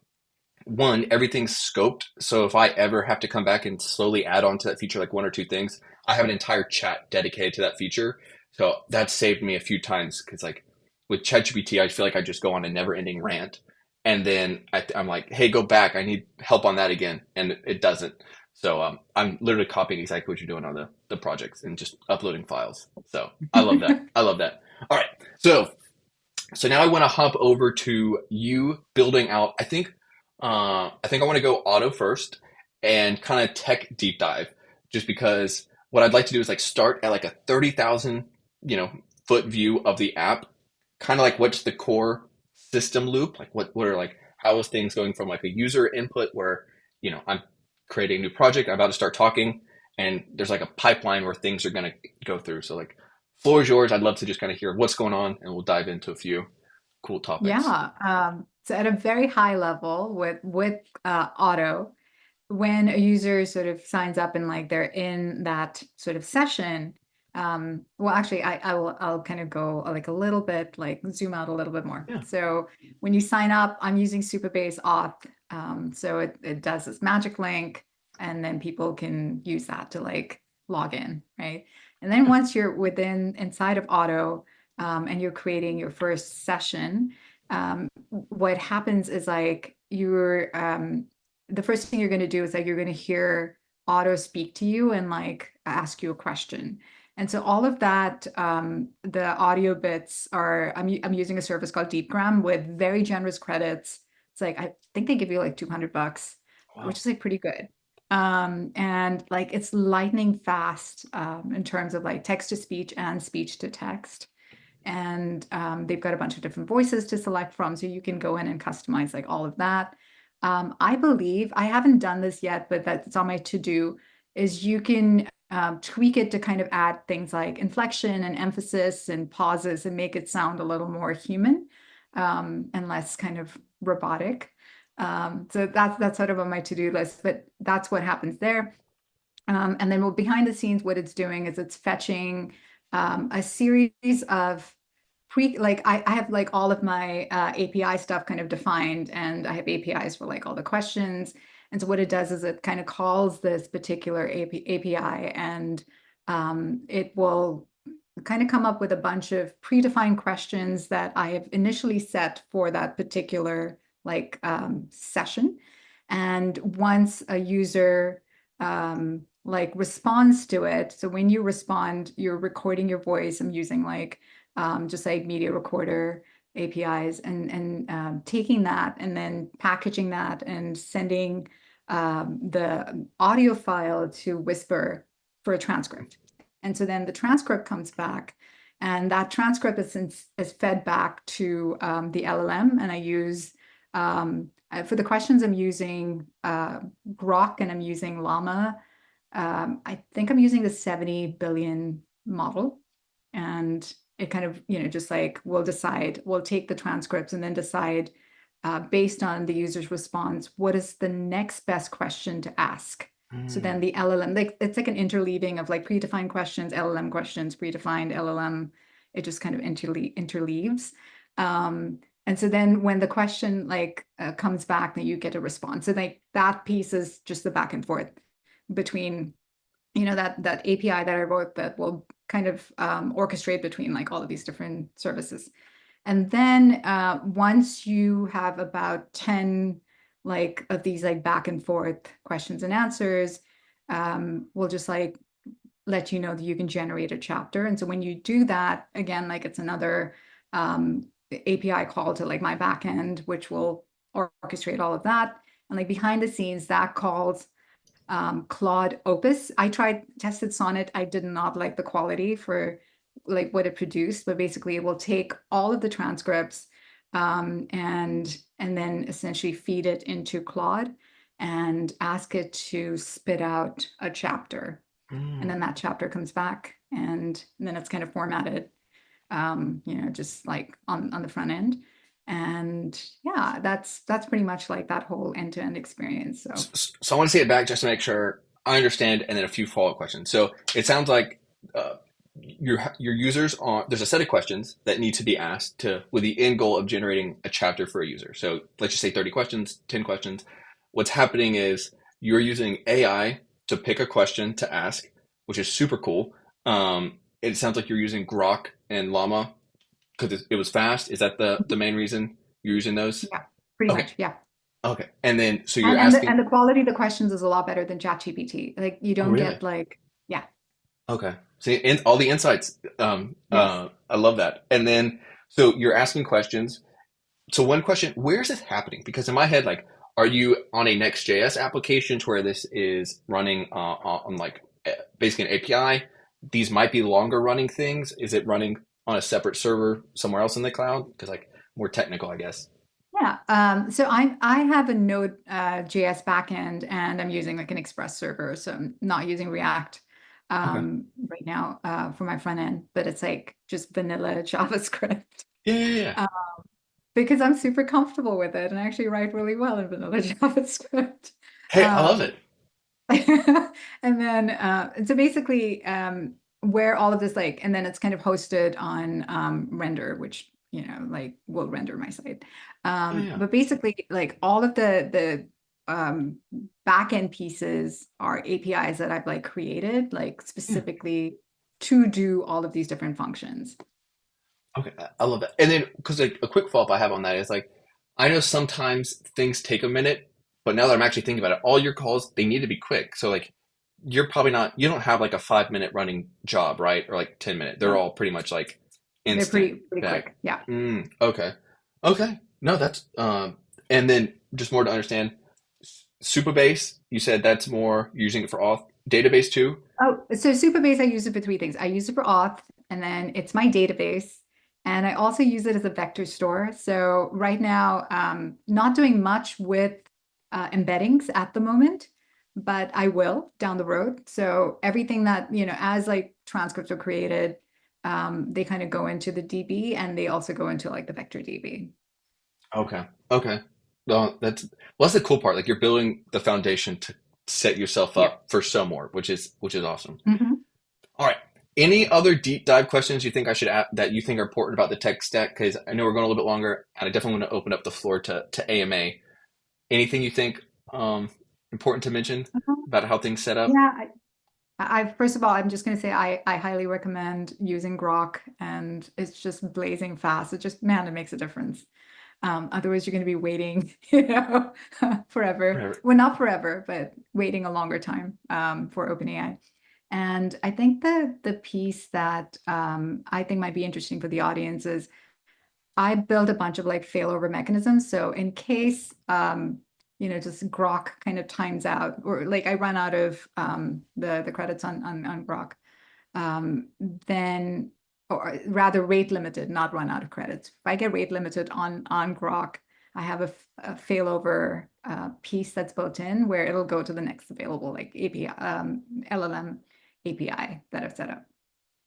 One, everything's scoped. So if I ever have to come back and slowly add on to that feature, like one or two things, I have an entire chat dedicated to that feature. So that saved me a few times because, like, with ChatGPT, I feel like I just go on a never ending rant. And then I'm like, hey, go back. I need help on that again. And it doesn't. So I'm literally copying exactly what you're doing on the projects and just uploading files. So I love that. I love that. All right. So now I want to hop over to you building out. I think I want to go auto first and kind of tech deep dive, just because what I'd like to do is like start at like a 30,000 foot view of the app, kind of like what's the core system loop, like what are like how is things going from like a user input where I'm creating a new project, I'm about to start talking, and there's like a pipeline where things are going to go through. So like floor is yours. I'd love to just kind of hear what's going on, and we'll dive into a few cool topics. Yeah. So at a very high level with Auto, when a user sort of signs up and like they're in that sort of session, well, actually, I'll kind of go like a little bit, like zoom out a little bit more. Yeah. So when you sign up, I'm using Supabase Auth. So it does this magic link, and then people can use that to like log in, right? And then Yeah. once you're inside of Auto, and you're creating your first session, what happens is like the first thing you're going to do is like you're going to hear Auto speak to you and like ask you a question. And so all of that, the audio bits are, I'm using a service called Deepgram with very generous credits. It's like, I think they give you like $200, which Wow. is like pretty good. And like it's lightning fast in terms of like text to speech and speech to text. And they've got a bunch of different voices to select from, so you can go in and customize like all of that. I believe I haven't done this yet, but that's on my to-do, is you can tweak it to kind of add things like inflection and emphasis and pauses and make it sound a little more human, and less kind of robotic. So that's sort of on my to-do list, but that's what happens there. And then behind the scenes, what it's doing is it's fetching a series of like I have like all of my API stuff kind of defined, and I have APIs for like all the questions. And so what it does is it kind of calls this particular API, and it will kind of come up with a bunch of predefined questions that I have initially set for that particular like session. And once a user like responds to it, so when you respond, you're recording your voice. I'm using like just like media recorder APIs, and taking that and then packaging that and sending the audio file to Whisper for a transcript. And so then the transcript comes back, and that transcript is fed back to the LLM. And I use for the questions, I'm using Grok, and I'm using Llama. I think I'm using the 70 billion model, and it kind of, just like we'll take the transcripts and then decide based on the user's response, what is the next best question to ask. So then Mm. the LLM, like it's like an interleaving of like predefined questions, LLM questions, predefined LLM. It just kind of interleaves. And so then when the question like comes back, then you get a response. So like that piece is just the back and forth between, that API that I wrote that will kind of orchestrate between like all of these different services. And then once you have about 10 like of these like back and forth questions and answers, we'll just like let you know that you can generate a chapter. And so when you do that, again, like it's another API call to like my backend, which will orchestrate all of that. And like behind the scenes, that calls Claude Opus. I tested Sonnet. I did not like the quality for like what it produced, but basically it will take all of the transcripts and then essentially feed it into Claude and ask it to spit out a chapter. And then that chapter comes back and then it's kind of formatted, just like on the front end. And yeah, that's pretty much like that whole end-to-end experience. So I want to say it back just to make sure I understand, and then a few follow-up questions. So it sounds like your users there's a set of questions that need to be asked with the end goal of generating a chapter for a user. So let's just say 30 questions, 10 questions. What's happening is you're using AI to pick a question to ask, which is super cool. It sounds like you're using Grok and Llama because it was fast. Is that the main reason you're using those? Yeah, pretty much. Yeah. Okay. And then, so you're asking. And the quality of the questions is a lot better than ChatGPT. Like you don't really? get like, yeah. Okay. See, all the insights. Yes. I love that. And then, so you're asking questions. So one question, where is this happening? Because in my head, like, are you on a Next.js application to where this is running on like basically an API? These might be longer running things. Is it running on a separate server somewhere else in the cloud? Because like more technical, I guess. Yeah. So I have a Node JS backend and I'm using like an Express server. So I'm not using React right now for my front end, but it's like just vanilla JavaScript. Yeah. Because I'm super comfortable with it and I actually write really well in vanilla JavaScript. Hey, I love it. And then, so basically, where all of this like, and then it's kind of hosted on Render, which, like will render my site. But basically, like all of the backend pieces are APIs that I've like created, like specifically to do all of these different functions. Okay, I love that. And then, because like a quick follow-up I have on that is like, I know sometimes things take a minute, but now that I'm actually thinking about it, all your calls, they need to be quick. So like, you don't have like a 5-minute running job, right? Or like 10-minute. They're all pretty much like instant. They're pretty quick. Yeah. Okay. No, that's, and then just more to understand, Supabase, you said that's more using it for auth. Database too? Oh, so Supabase, I use it for three things. I use it for auth, and then it's my database. And I also use it as a vector store. So right now, not doing much with embeddings at the moment, but I will down the road. So everything that, as like transcripts are created, they kind of go into the DB and they also go into like the vector DB. Okay. Well, that's the cool part. Like you're building the foundation to set yourself up for some more, which is awesome. Mm-hmm. All right. Any other deep dive questions you think I should add that you think are important about the tech stack? Because I know we're going a little bit longer, and I definitely want to open up the floor to AMA. Anything you think important to mention about how things set up? Yeah, I first of all, I'm just going to say I highly recommend using Grok, and it's just blazing fast. It makes a difference. Otherwise, you're going to be waiting, forever. Well, not forever, but waiting a longer time for OpenAI. And I think the piece that I think might be interesting for the audience is I built a bunch of like failover mechanisms. So in case just Grok kind of times out, or like I run out of the credits on Grok, then, or rather rate limited, not run out of credits. If I get rate limited on Grok, I have a failover piece that's built in where it'll go to the next available like API, LLM API that I've set up.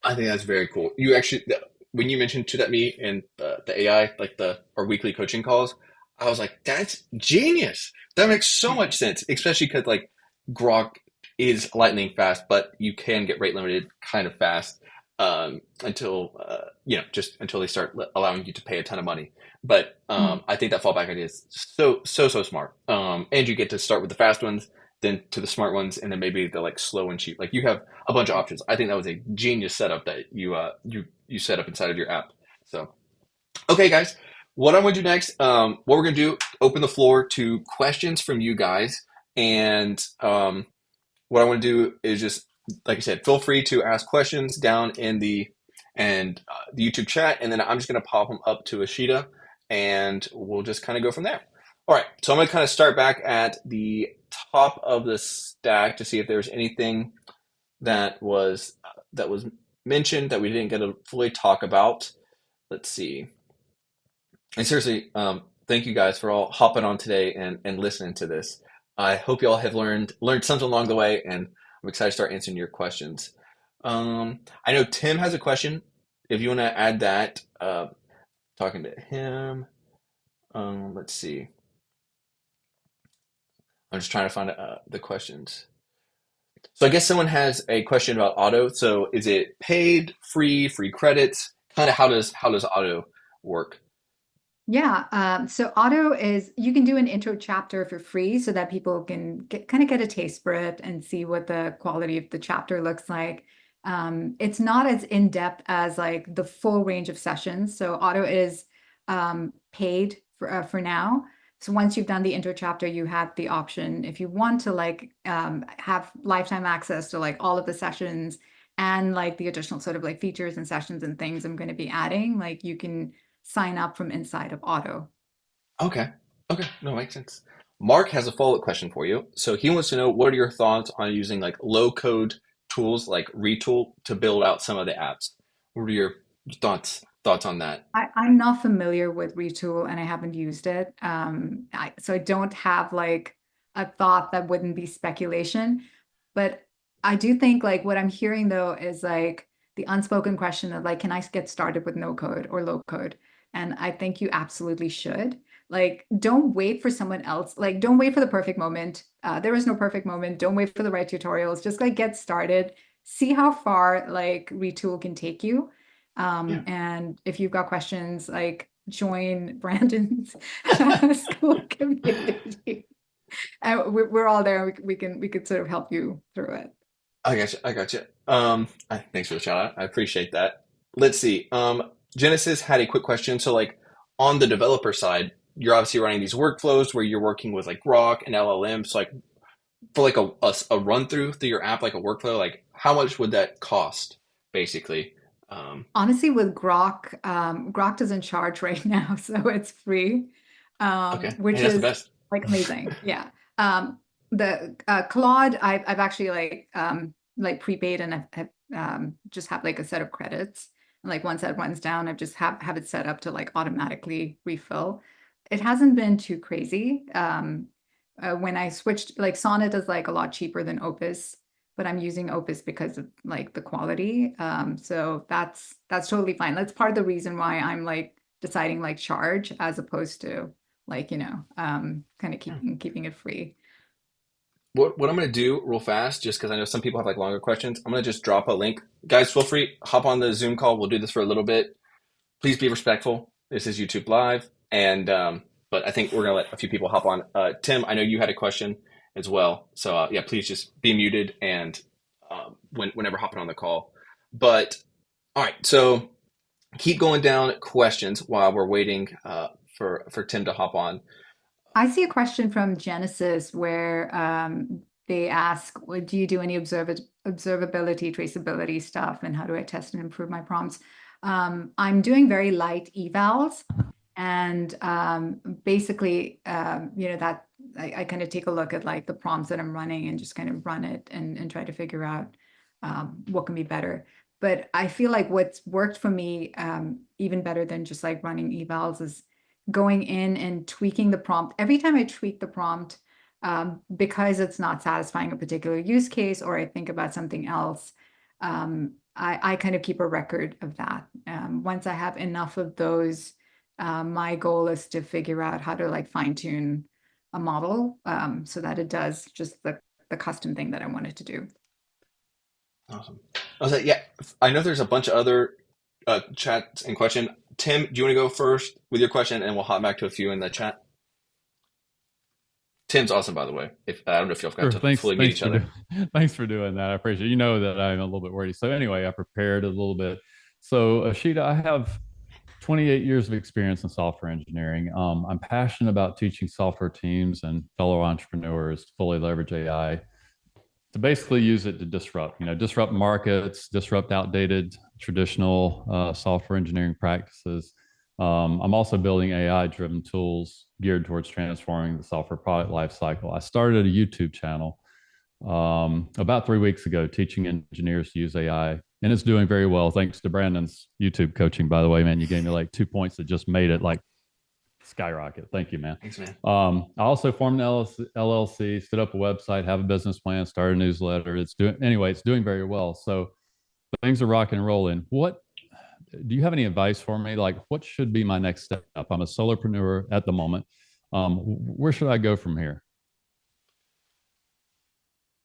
I think that's very cool. You actually, when you mentioned to that me and the AI, like our weekly coaching calls, I was like, that's genius. That makes so much sense, especially because like Grok is lightning fast, but you can get rate limited kind of fast. until just until they start allowing you to pay a ton of money. But Mm. I think that fallback idea is so smart. And you get to start with the fast ones, then to the smart ones, and then maybe the like slow and cheap. Like you have a bunch of options. I think that was a genius setup that you set up inside of your app. So okay, guys, what I'm going to do next, what we're going to do, open the floor to questions from you guys, and what I want to do is just, like I said, feel free to ask questions down in the YouTube chat, and then I'm just going to pop them up to Ashita, and we'll just kind of go from there. All right, so I'm going to kind of start back at the top of the stack to see if there's anything that was mentioned that we didn't get to fully talk about. Let's see. And seriously, thank you guys for all hopping on today and listening to this. I hope you all have learned something along the way, and I'm excited to start answering your questions. I know Tim has a question. If you want to add that, talking to him. Let's see. I'm just trying to find the questions. So I guess someone has a question about Otto. So is it paid, free credits? Kind of how does Otto work? Yeah, so Otto is, you can do an intro chapter for free so that people can kind of get a taste for it and see what the quality of the chapter looks like. It's not as in-depth as like the full range of sessions. So Otto is paid for now. So once you've done the intro chapter, you have the option if you want to like have lifetime access to like all of the sessions and like the additional sort of like features and sessions and things I'm going to be adding, like you can sign up from inside of Otto. Okay. Okay. No, makes sense. Mark has a follow-up question for you. So he wants to know what are your thoughts on using like low code tools like Retool to build out some of the apps? What are your thoughts on that? I'm not familiar with Retool and I haven't used it. So I don't have like a thought that wouldn't be speculation. But I do think like what I'm hearing though is like the unspoken question of like, can I get started with no code or low code? And I think you absolutely should. Like, don't wait for someone else. Like, don't wait for the perfect moment. There is no perfect moment. Don't wait for the right tutorials. Just like get started. See how far like Retool can take you. Yeah. And if you've got questions, like join Brandon's school community. We're all there. We could sort of help you through it. I got you. I got you. Thanks for the shout out. I appreciate that. Let's see. Genesis had a quick question. So like on the developer side, you're obviously running these workflows where you're working with like Grok and LLM. So like for like a run through your app, like a workflow, like how much would that cost basically? Honestly, with Grok, Grok doesn't charge right now, so it's free, Okay. Hey, which that's the is best. like amazing. Yeah. The Claude, I've actually like prepaid and I've just have like a set of credits. And like once that runs down, I've just have it set up to like automatically refill. It hasn't been too crazy. When I switched, like Sonnet is like a lot cheaper than Opus, but I'm using Opus because of like the quality. So that's totally fine. That's part of the reason why I'm like deciding like charge as opposed to like, kind of keeping it free. What I'm gonna do real fast, just because I know some people have like longer questions, I'm gonna just drop a link. Guys, feel free, hop on the Zoom call. We'll do this for a little bit. Please be respectful. This is YouTube Live, and but I think we're gonna let a few people hop on. Tim, I know you had a question as well, so yeah, please just be muted and whenever hopping on the call. But all right, so keep going down questions while we're waiting for Tim to hop on. I see a question from Genesis where they ask, well, do you do any observability, traceability stuff, and how do I test and improve my prompts? I'm doing very light evals, and basically, that I kind of take a look at like the prompts that I'm running and just kind of run it and try to figure out what can be better. But I feel like what's worked for me even better than just like running evals is going in and tweaking the prompt. Every time I tweak the prompt, because it's not satisfying a particular use case or I think about something else, I kind of keep a record of that. Once I have enough of those, my goal is to figure out how to like fine tune a model so that it does just the custom thing that I wanted to do. Awesome. I was like, yeah, I know there's a bunch of other chats and question. Tim, do you want to go first with your question, and we'll hop back to a few in the chat? Tim's awesome, by the way. If I don't know if y'all got Sure. to Thanks. fully meet each other. Thanks for doing that. I appreciate it. You know that I'm a little bit wordy. So anyway, I prepared a little bit. So Ashita, I have 28 years of experience in software engineering. I'm passionate about teaching software teams and fellow entrepreneurs to fully leverage AI to basically use it to disrupt, disrupt markets, disrupt outdated traditional software engineering practices. I'm also building AI-driven tools geared towards transforming the software product lifecycle. I started a YouTube channel about 3 weeks ago, teaching engineers to use AI, and it's doing very well. Thanks to Brandon's YouTube coaching, by the way, man. You gave me like 2 points that just made it like skyrocket. Thank you, man. Thanks, man. I also formed an LLC, stood up a website, have a business plan, started a newsletter. It's doing very well. So things are rocking and rolling. What do you have any advice for me? Like, what should be my next step? I'm a solopreneur at the moment. Where should I go from here?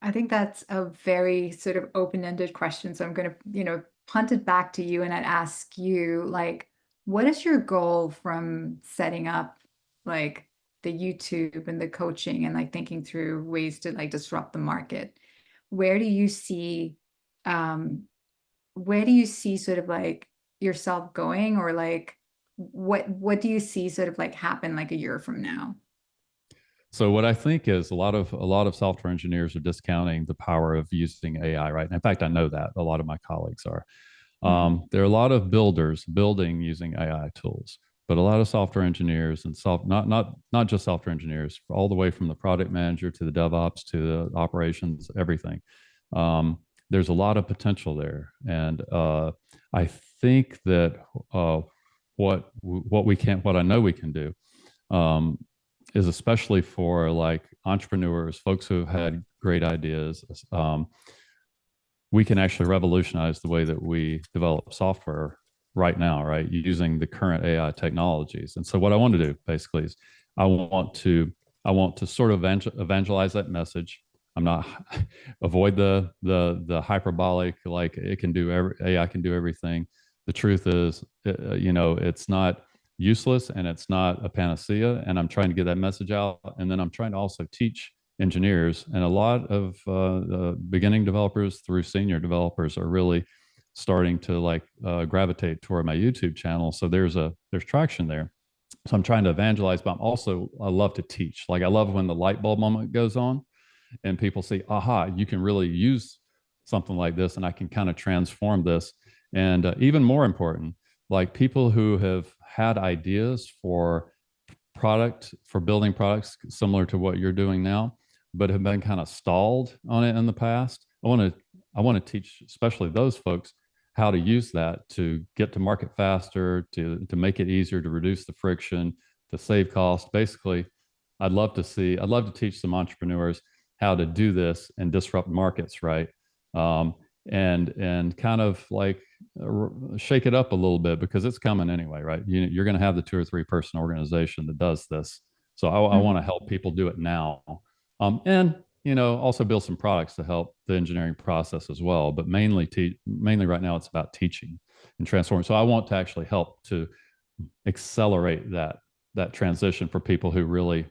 I think that's a very sort of open-ended question. So I'm going to, punt it back to you, and I'd ask you, like, what is your goal from setting up like the YouTube and the coaching and like thinking through ways to like disrupt the market? Where do you see, sort of like yourself going, or like what do you see sort of like happen like a year from now? So what I think is a lot of software engineers are discounting the power of using AI, right? And in fact, I know that a lot of my colleagues are. There are a lot of builders building using AI tools, but a lot of software engineers and not just software engineers, all the way from the product manager to the DevOps to the operations, everything. There's a lot of potential there, and I think that what I know we can do is especially for like entrepreneurs, folks who have had great ideas. We can actually revolutionize the way that we develop software right now, right? Using the current AI technologies. And so what I want to do basically is I want to sort of evangelize that message. I'm not avoid the hyperbolic, like AI can do everything. The truth is, it's not useless and it's not a panacea. And I'm trying to get that message out. And then I'm trying to also teach engineers, and a lot of beginning developers through senior developers are really starting to like gravitate toward my YouTube channel. So there's traction there. So I'm trying to evangelize, but I love to teach. Like I love when the light bulb moment goes on and people see, aha, you can really use something like this, and I can kind of transform this. And even more important, like people who have had ideas for building products similar to what you're doing now, but have been kind of stalled on it in the past. I want to teach, especially those folks, how to use that to get to market faster, to make it easier, to reduce the friction, to save cost. Basically, I'd love to teach some entrepreneurs how to do this and disrupt markets, right? And kind of like shake it up a little bit, because it's coming anyway, right? You're going to have the 2 or 3 person organization that does this. So I want to help people do it now. And also build some products to help the engineering process as well. But mainly right now, it's about teaching and transforming. So I want to actually help to accelerate that transition for people who really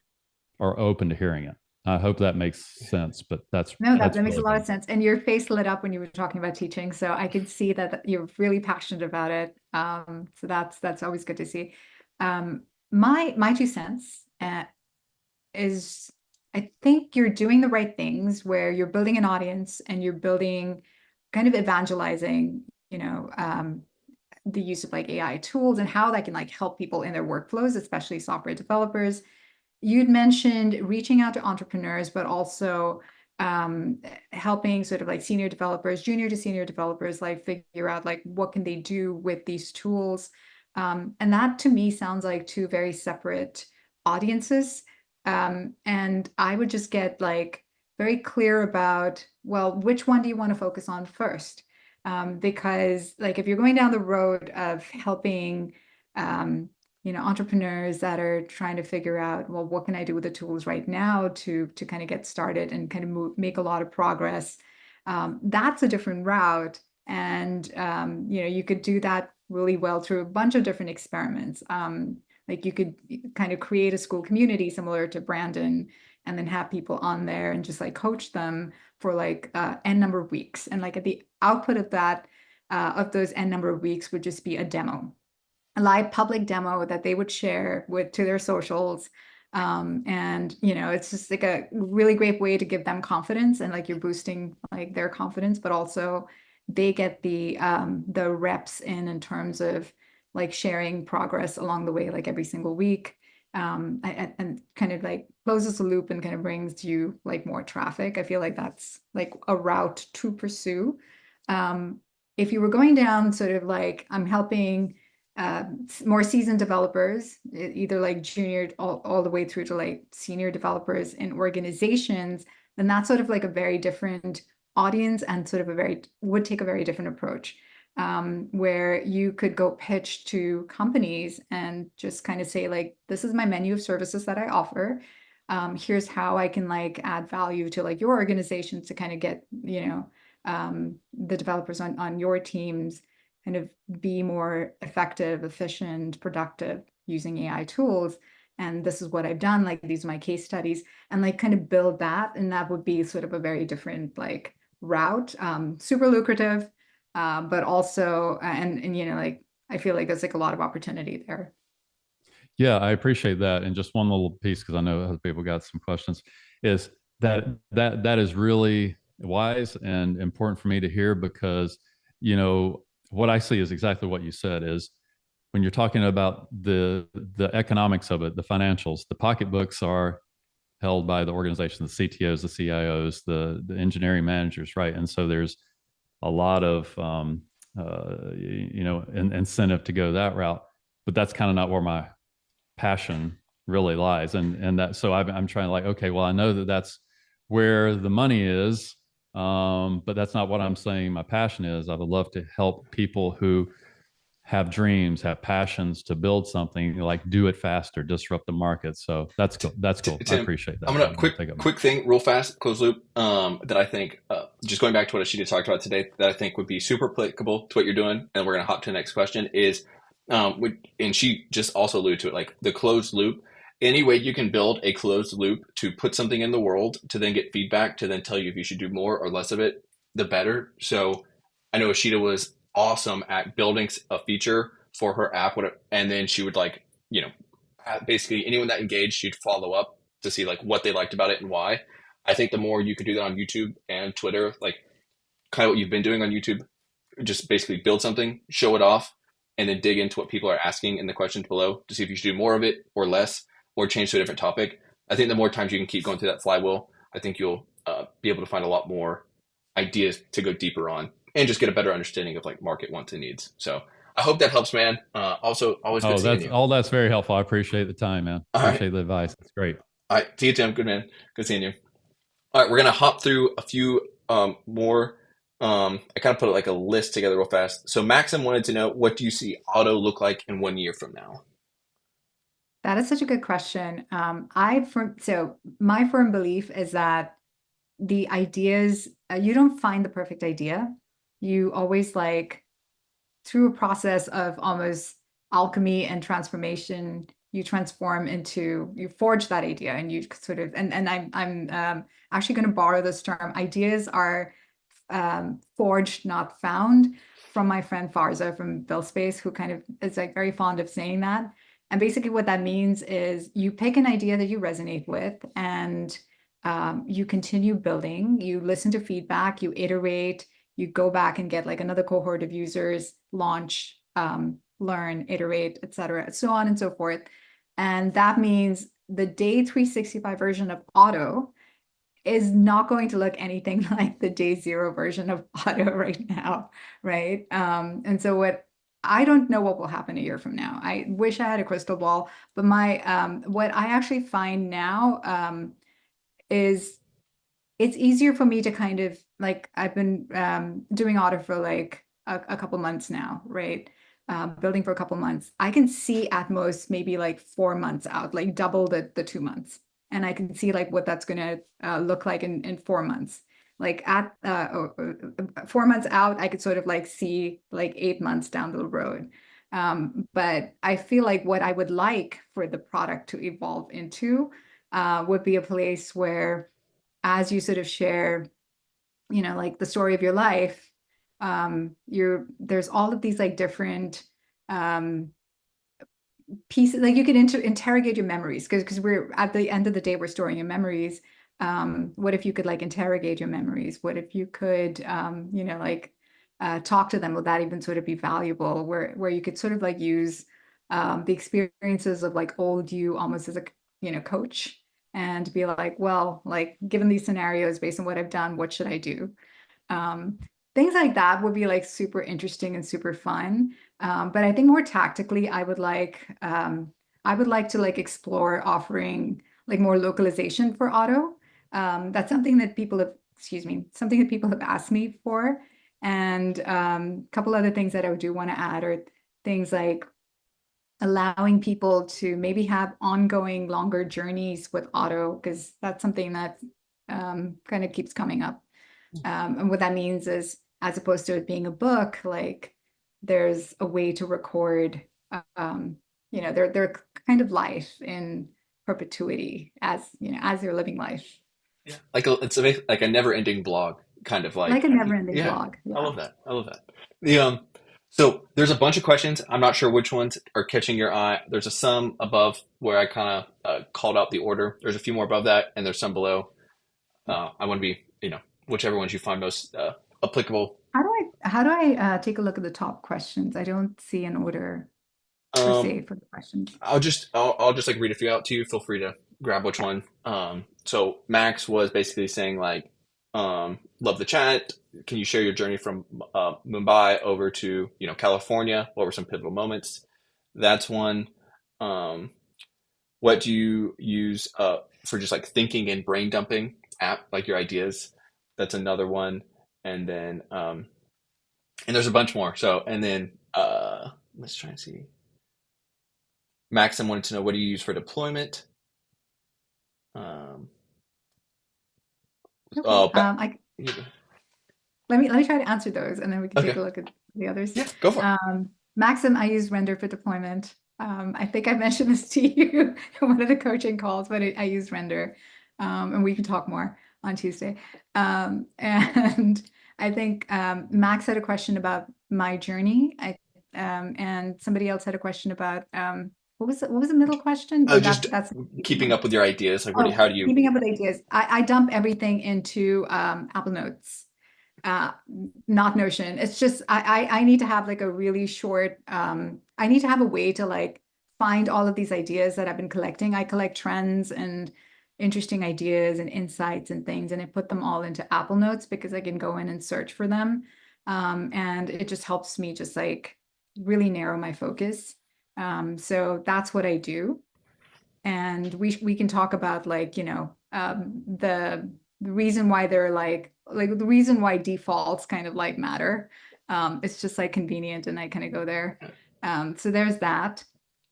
are open to hearing it. I hope that makes sense, but that makes a lot of sense. And your face lit up when you were talking about teaching, so I could see that you're really passionate about it. So that's always good to see. My 2 cents is, I think you're doing the right things where you're building an audience and you're building, kind of evangelizing, the use of like AI tools and how that can like help people in their workflows, especially software developers. You'd mentioned reaching out to entrepreneurs, but also helping sort of like senior developers, junior to senior developers, like figure out like what can they do with these tools. And that to me sounds like 2 very separate audiences. And I would just get like very clear about, well, which one do you want to focus on first? Because like if you're going down the road of helping entrepreneurs that are trying to figure out, well, what can I do with the tools right now to kind of get started and kind of make a lot of progress. That's a different route And you could do that really well through a bunch of different experiments. Like you could kind of create a school community similar to Brandon, and then have people on there and just like coach them for like n number of weeks. And like at the output of that, of those n number of weeks would just be a demo, a live public demo that they would share to their socials. And it's just like a really great way to give them confidence, and like you're boosting like their confidence, but also they get the reps in terms of like sharing progress along the way, like every single week. And kind of like closes the loop and kind of brings you like more traffic. I feel like that's like a route to pursue. If you were going down sort of like I'm helping more seasoned developers, either like junior all the way through to like senior developers in organizations, then that's sort of like a very different audience, and sort of would take a very different approach, where you could go pitch to companies and just kind of say like, this is my menu of services that I offer. Here's how I can like add value to like your organization to kind of get, the developers on your teams kind of be more effective, efficient, productive using AI tools. And this is what I've done. Like, these are my case studies, and like kind of build that. And that would be sort of a very different like route, super lucrative, but also, and like, I feel like there's like a lot of opportunity there. Yeah, I appreciate that. And just one little piece, because I know other people got some questions, is that is really wise and important for me to hear, because what I see is exactly what you said. Is when you're talking about the economics of it, the financials, the pocketbooks are held by the organization, the CTOs, the CIOs, the engineering managers, right? And so there's a lot of incentive to go that route, but that's kind of not where my passion really lies. And that, so I'm trying to like, okay, well, I know that that's where the money is, but that's not what I'm saying my passion is. I would love to help people who have dreams, have passions to build something, like do it faster, disrupt the market. So that's cool. That's cool. Tim, I appreciate that. I'm gonna quick thing, real fast, close loop. That I think, just going back to what Ashita talked about today, that I think would be super applicable to what you're doing, and we're gonna hop to the next question. Is, and she just also alluded to it, like the closed loop. Any way you can build a closed loop to put something in the world to then get feedback to then tell you if you should do more or less of it, the better. So I know Ashita was awesome at building a feature for her app, and then she would like, basically anyone that engaged, she'd follow up to see like what they liked about it and why. I think the more you could do that on YouTube and Twitter, like kind of what you've been doing on YouTube, just basically build something, show it off, and then dig into what people are asking in the questions below to see if you should do more of it or less, or change to a different topic. I think the more times you can keep going through that flywheel, I think you'll be able to find a lot more ideas to go deeper on, and just get a better understanding of like market wants and needs. So I hope that helps, man. Also, always good seeing you. That's very helpful. I appreciate the time, man. Appreciate the advice. That's great. All right. See you, Tim. Good, man. Good seeing you. All right. We're going to hop through a few more. I kind of put like a list together real fast. So Maxim wanted to know, what do you see Otto look like in 1 year from now? That is such a good question. So my firm belief is that the ideas, you don't find the perfect idea. You always like, through a process of almost alchemy and transformation, you forge that idea, and you sort of, and I'm actually going to borrow this term. Ideas are forged, not found, from my friend Farza from Bill Space, who kind of is like very fond of saying that. And basically what that means is you pick an idea that you resonate with, and you continue building, you listen to feedback, you iterate, you go back and get like another cohort of users, launch, learn, iterate, etc., so on and so forth. And that means the day 365 version of Otto is not going to look anything like the day 0 version of Otto right now, right? And so I don't know what will happen a year from now. I wish I had a crystal ball, but what I actually find now is it's easier for me to kind of like, I've been doing Otto for like a couple months now, right? Building for a couple months. I can see at most maybe like 4 months out, like double the 2 months. And I can see like what that's going to look like in 4 months. like at 4 months out, I could sort of like see like 8 months down the road. But I feel like what I would like for the product to evolve into would be a place where, as you sort of share, like the story of your life, there's all of these like different pieces, like you can interrogate your memories, because we're at the end of the day, we're storing your memories. What if you could like interrogate your memories? What if you could, like talk to them? Would that even sort of be valuable? Where you could sort of like use the experiences of like old you almost as a coach, and be like, well, like given these scenarios, based on what I've done, what should I do? Um, Things like that would be like super interesting and super fun. But I think more tactically, I would like to like explore offering like more localization for Otto. That's something that people have, excuse me, something that people have asked me for. And a couple other things that I do want to add are things like allowing people to maybe have ongoing longer journeys with Otto, because that's something that kind of keeps coming up. And what that means is, as opposed to it being a book, like there's a way to record, their kind of life in perpetuity, as they're living life. Yeah, it's like a never-ending blog, kind of Like a never-ending yeah. blog. I Yeah. love that. I love that. So there's a bunch of questions. I'm not sure which ones are catching your eye. There's some above where I kind of called out the order. There's a few more above that, and there's some below. I want to be, whichever ones you find most applicable. How do I take a look at the top questions? I don't see an order per se for the questions. I'll just like read a few out to you. Feel free to grab which one. So Max was basically saying like, love the chat. Can you share your journey from Mumbai over to California? What were some pivotal moments? That's one. What do you use for just like thinking and brain dumping app, like your ideas? That's another one. And then and there's a bunch more. So and then let's try and see. Maxim wanted to know, what do you use for deployment? Okay. Let me try to answer those, and then we can take a look at the others. Yeah, go for it. Maxim, I use Render for deployment. I think I mentioned this to you in one of the coaching calls, but I use Render, and we can talk more on Tuesday. And I think Max had a question about my journey, and somebody else had a question about what was the middle question? Oh, just keeping up with your ideas. Like, how do you keeping up with ideas? I dump everything into Apple Notes. Not Notion. It's just I need to have like a really short, I need to have a way to like find all of these ideas that I've been collecting. I collect trends and interesting ideas and insights and things, and I put them all into Apple Notes because I can go in and search for them. And it just helps me just like really narrow my focus. So that's what I do. And we can talk about like, the reason why they're like the reason why defaults kind of like matter. It's just like convenient, and I kind of go there. So there's that.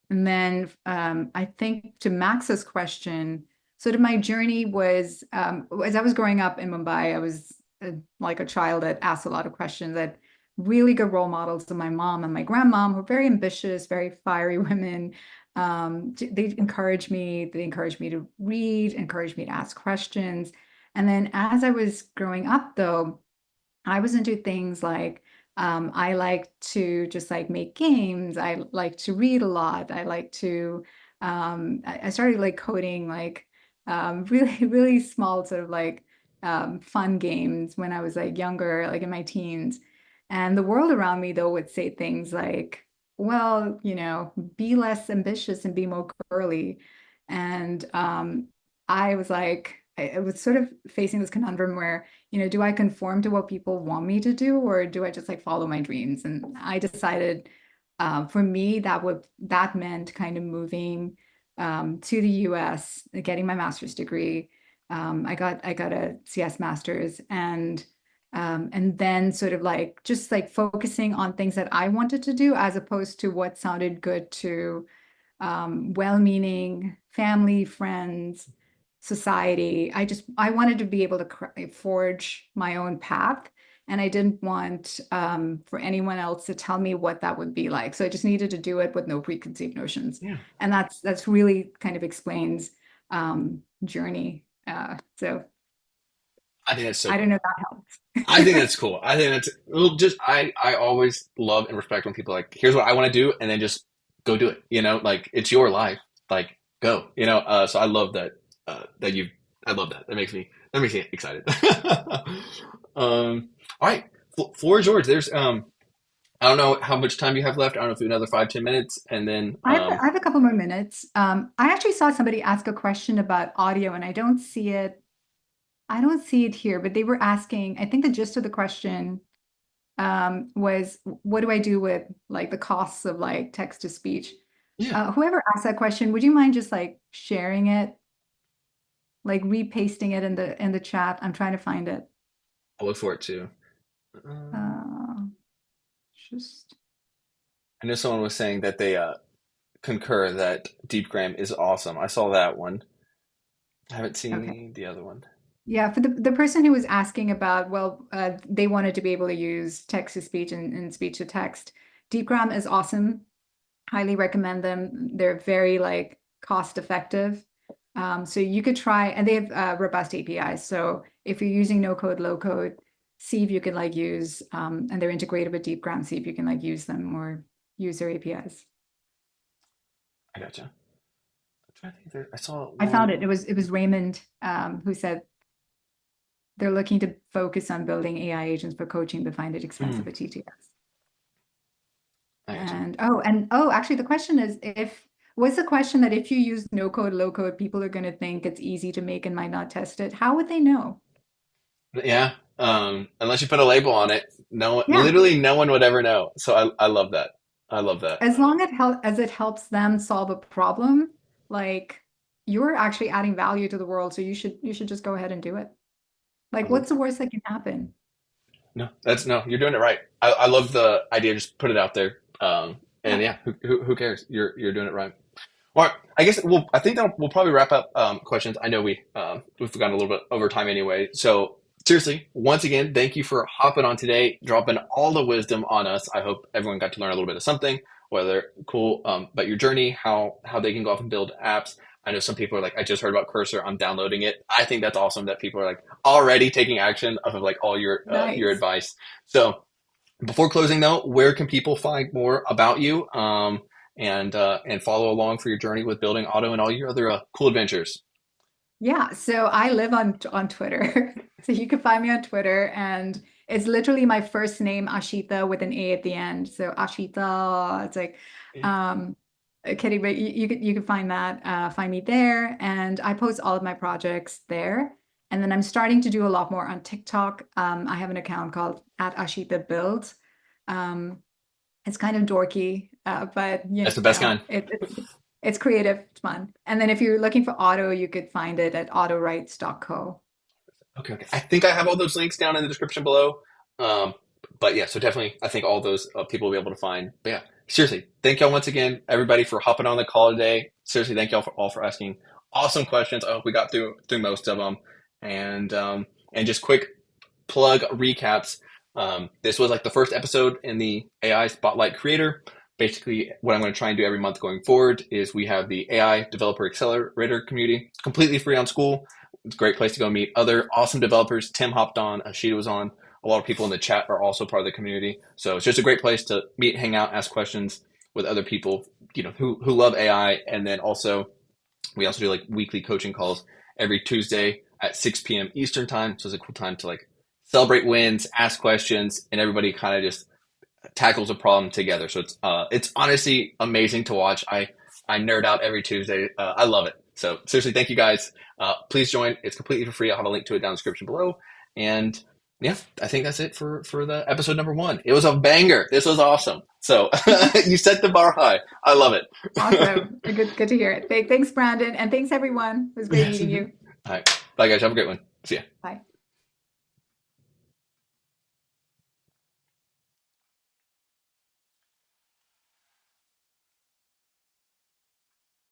And then I think to Max's question, sort of my journey was, as I was growing up in Mumbai, I was like a child that asked a lot of questions, that really good role models of my mom and my grandmom, who were very ambitious, very fiery women. They encouraged me to read, encouraged me to ask questions. And then as I was growing up, though, I was into things like I like to just like make games. I like to read a lot. I like to, I started like coding like really, really small sort of like fun games when I was like younger, like in my teens. And the world around me, though, would say things like, well, be less ambitious and be more girly. And I was like, I was sort of facing this conundrum where, do I conform to what people want me to do, or do I just like follow my dreams? And I decided for me, that meant kind of moving to the US, getting my master's degree. I got a CS master's, and then sort of like just like focusing on things that I wanted to do, as opposed to what sounded good to well-meaning family, friends, society. I wanted to be able to forge my own path. And I didn't want for anyone else to tell me what that would be like. So I just needed to do it with no preconceived notions. Yeah. And that's really kind of explains journey. So I think that's so I don't cool. know if that helps. I think that's cool. I think that's well, just I always love and respect when people are like, here's what I want to do, and then just go do it. You know, like it's your life. Like go. You know. So I love that. I love that. That makes me excited. All right, floor is yours. There's I don't know how much time you have left. I don't know if you have another 5-10 minutes, and then I have a couple more minutes. I actually saw somebody ask a question about audio, and I don't see it. I don't see it here, but they were asking, I think the gist of the question was, what do I do with like the costs of like text to speech? yeah, Whoever asked that question, would you mind just like sharing it, like repasting it in the chat? I'm trying to find it. I'll look for it too. Just I know someone was saying that they concur that DeepGram is awesome. I saw that one. I haven't seen okay. the other one. Yeah, for the person who was asking about, well, they wanted to be able to use text to speech and speech to text. DeepGram is awesome. Highly recommend them. They're very like cost effective. So you could try, and they have robust APIs. So if you're using no code, low code, see if you can like use, and they're integrated with DeepGram, see if you can like use them or use their APIs. I gotcha. I'm trying to think. I saw. I found it. It was Raymond who said they're looking to focus on building AI agents for coaching, but find it expensive at TTS. And actually the question is was the question that if you use no code, low code, people are going to think it's easy to make and might not test it. How would they know? Yeah. Unless you put a label on it, literally no one would ever know. So I love that. I love that. As long as it helps them solve a problem, like you're actually adding value to the world. So you should just go ahead and do it. Like, what's the worst that can happen? No, you're doing it right. I love the idea. Just put it out there. And yeah, who cares? You're doing it right. All right. I guess I think that we'll probably wrap up questions. I know we've gone a little bit over time anyway. So seriously, once again, thank you for hopping on today, dropping all the wisdom on us. I hope everyone got to learn a little bit of something, whether cool about your journey, how they can go off and build apps. I know some people are like, I just heard about Cursor, I'm downloading it. I think that's awesome that people are like already taking action of like all your your advice. So before closing though, where can people find more about you and follow along for your journey with building Otto and all your other cool adventures? Yeah, so I live on Twitter. So you can find me on Twitter, and it's literally my first name, Ashita, with an A at the end. So Ashita, it's like kidding, but you can find that, find me there, and I post all of my projects there. And then I'm starting to do a lot more on TikTok. I have an account called @AshitaBuilds. It's kind of dorky, but that's the best kind. It's creative, it's fun. And then if you're looking for Otto, you could find it at autowrites.co. Okay. I think I have all those links down in the description below. But yeah, so definitely, I think all those people will be able to find. But yeah, seriously, thank y'all once again, everybody, for hopping on the call today. Seriously, thank y'all all for asking awesome questions. I hope we got through most of them. And just quick plug recaps. This was like the first episode in the AI Spotlight Creator. Basically, what I'm going to try and do every month going forward is we have the AI Developer Accelerator community. It's completely free on Skool. It's a great place to go meet other awesome developers. Tim hopped on, Ashita was on. A lot of people in the chat are also part of the community. So it's just a great place to meet, hang out, ask questions with other people, who love AI. And then we also do like weekly coaching calls every Tuesday at 6 p.m. Eastern time. So it's a cool time to like celebrate wins, ask questions, and everybody kind of just tackles a problem together. So it's honestly amazing to watch. I nerd out every Tuesday. I love it. So seriously, thank you guys. Please join. It's completely for free. I'll have a link to it down in the description below. And yeah, I think that's it for the episode number 1. It was a banger. This was awesome. So you set the bar high. I love it. Awesome. Good to hear it. Thanks, Brandon. And thanks, everyone. It was great meeting you. All right. Bye, guys. Have a great one. See ya. Bye.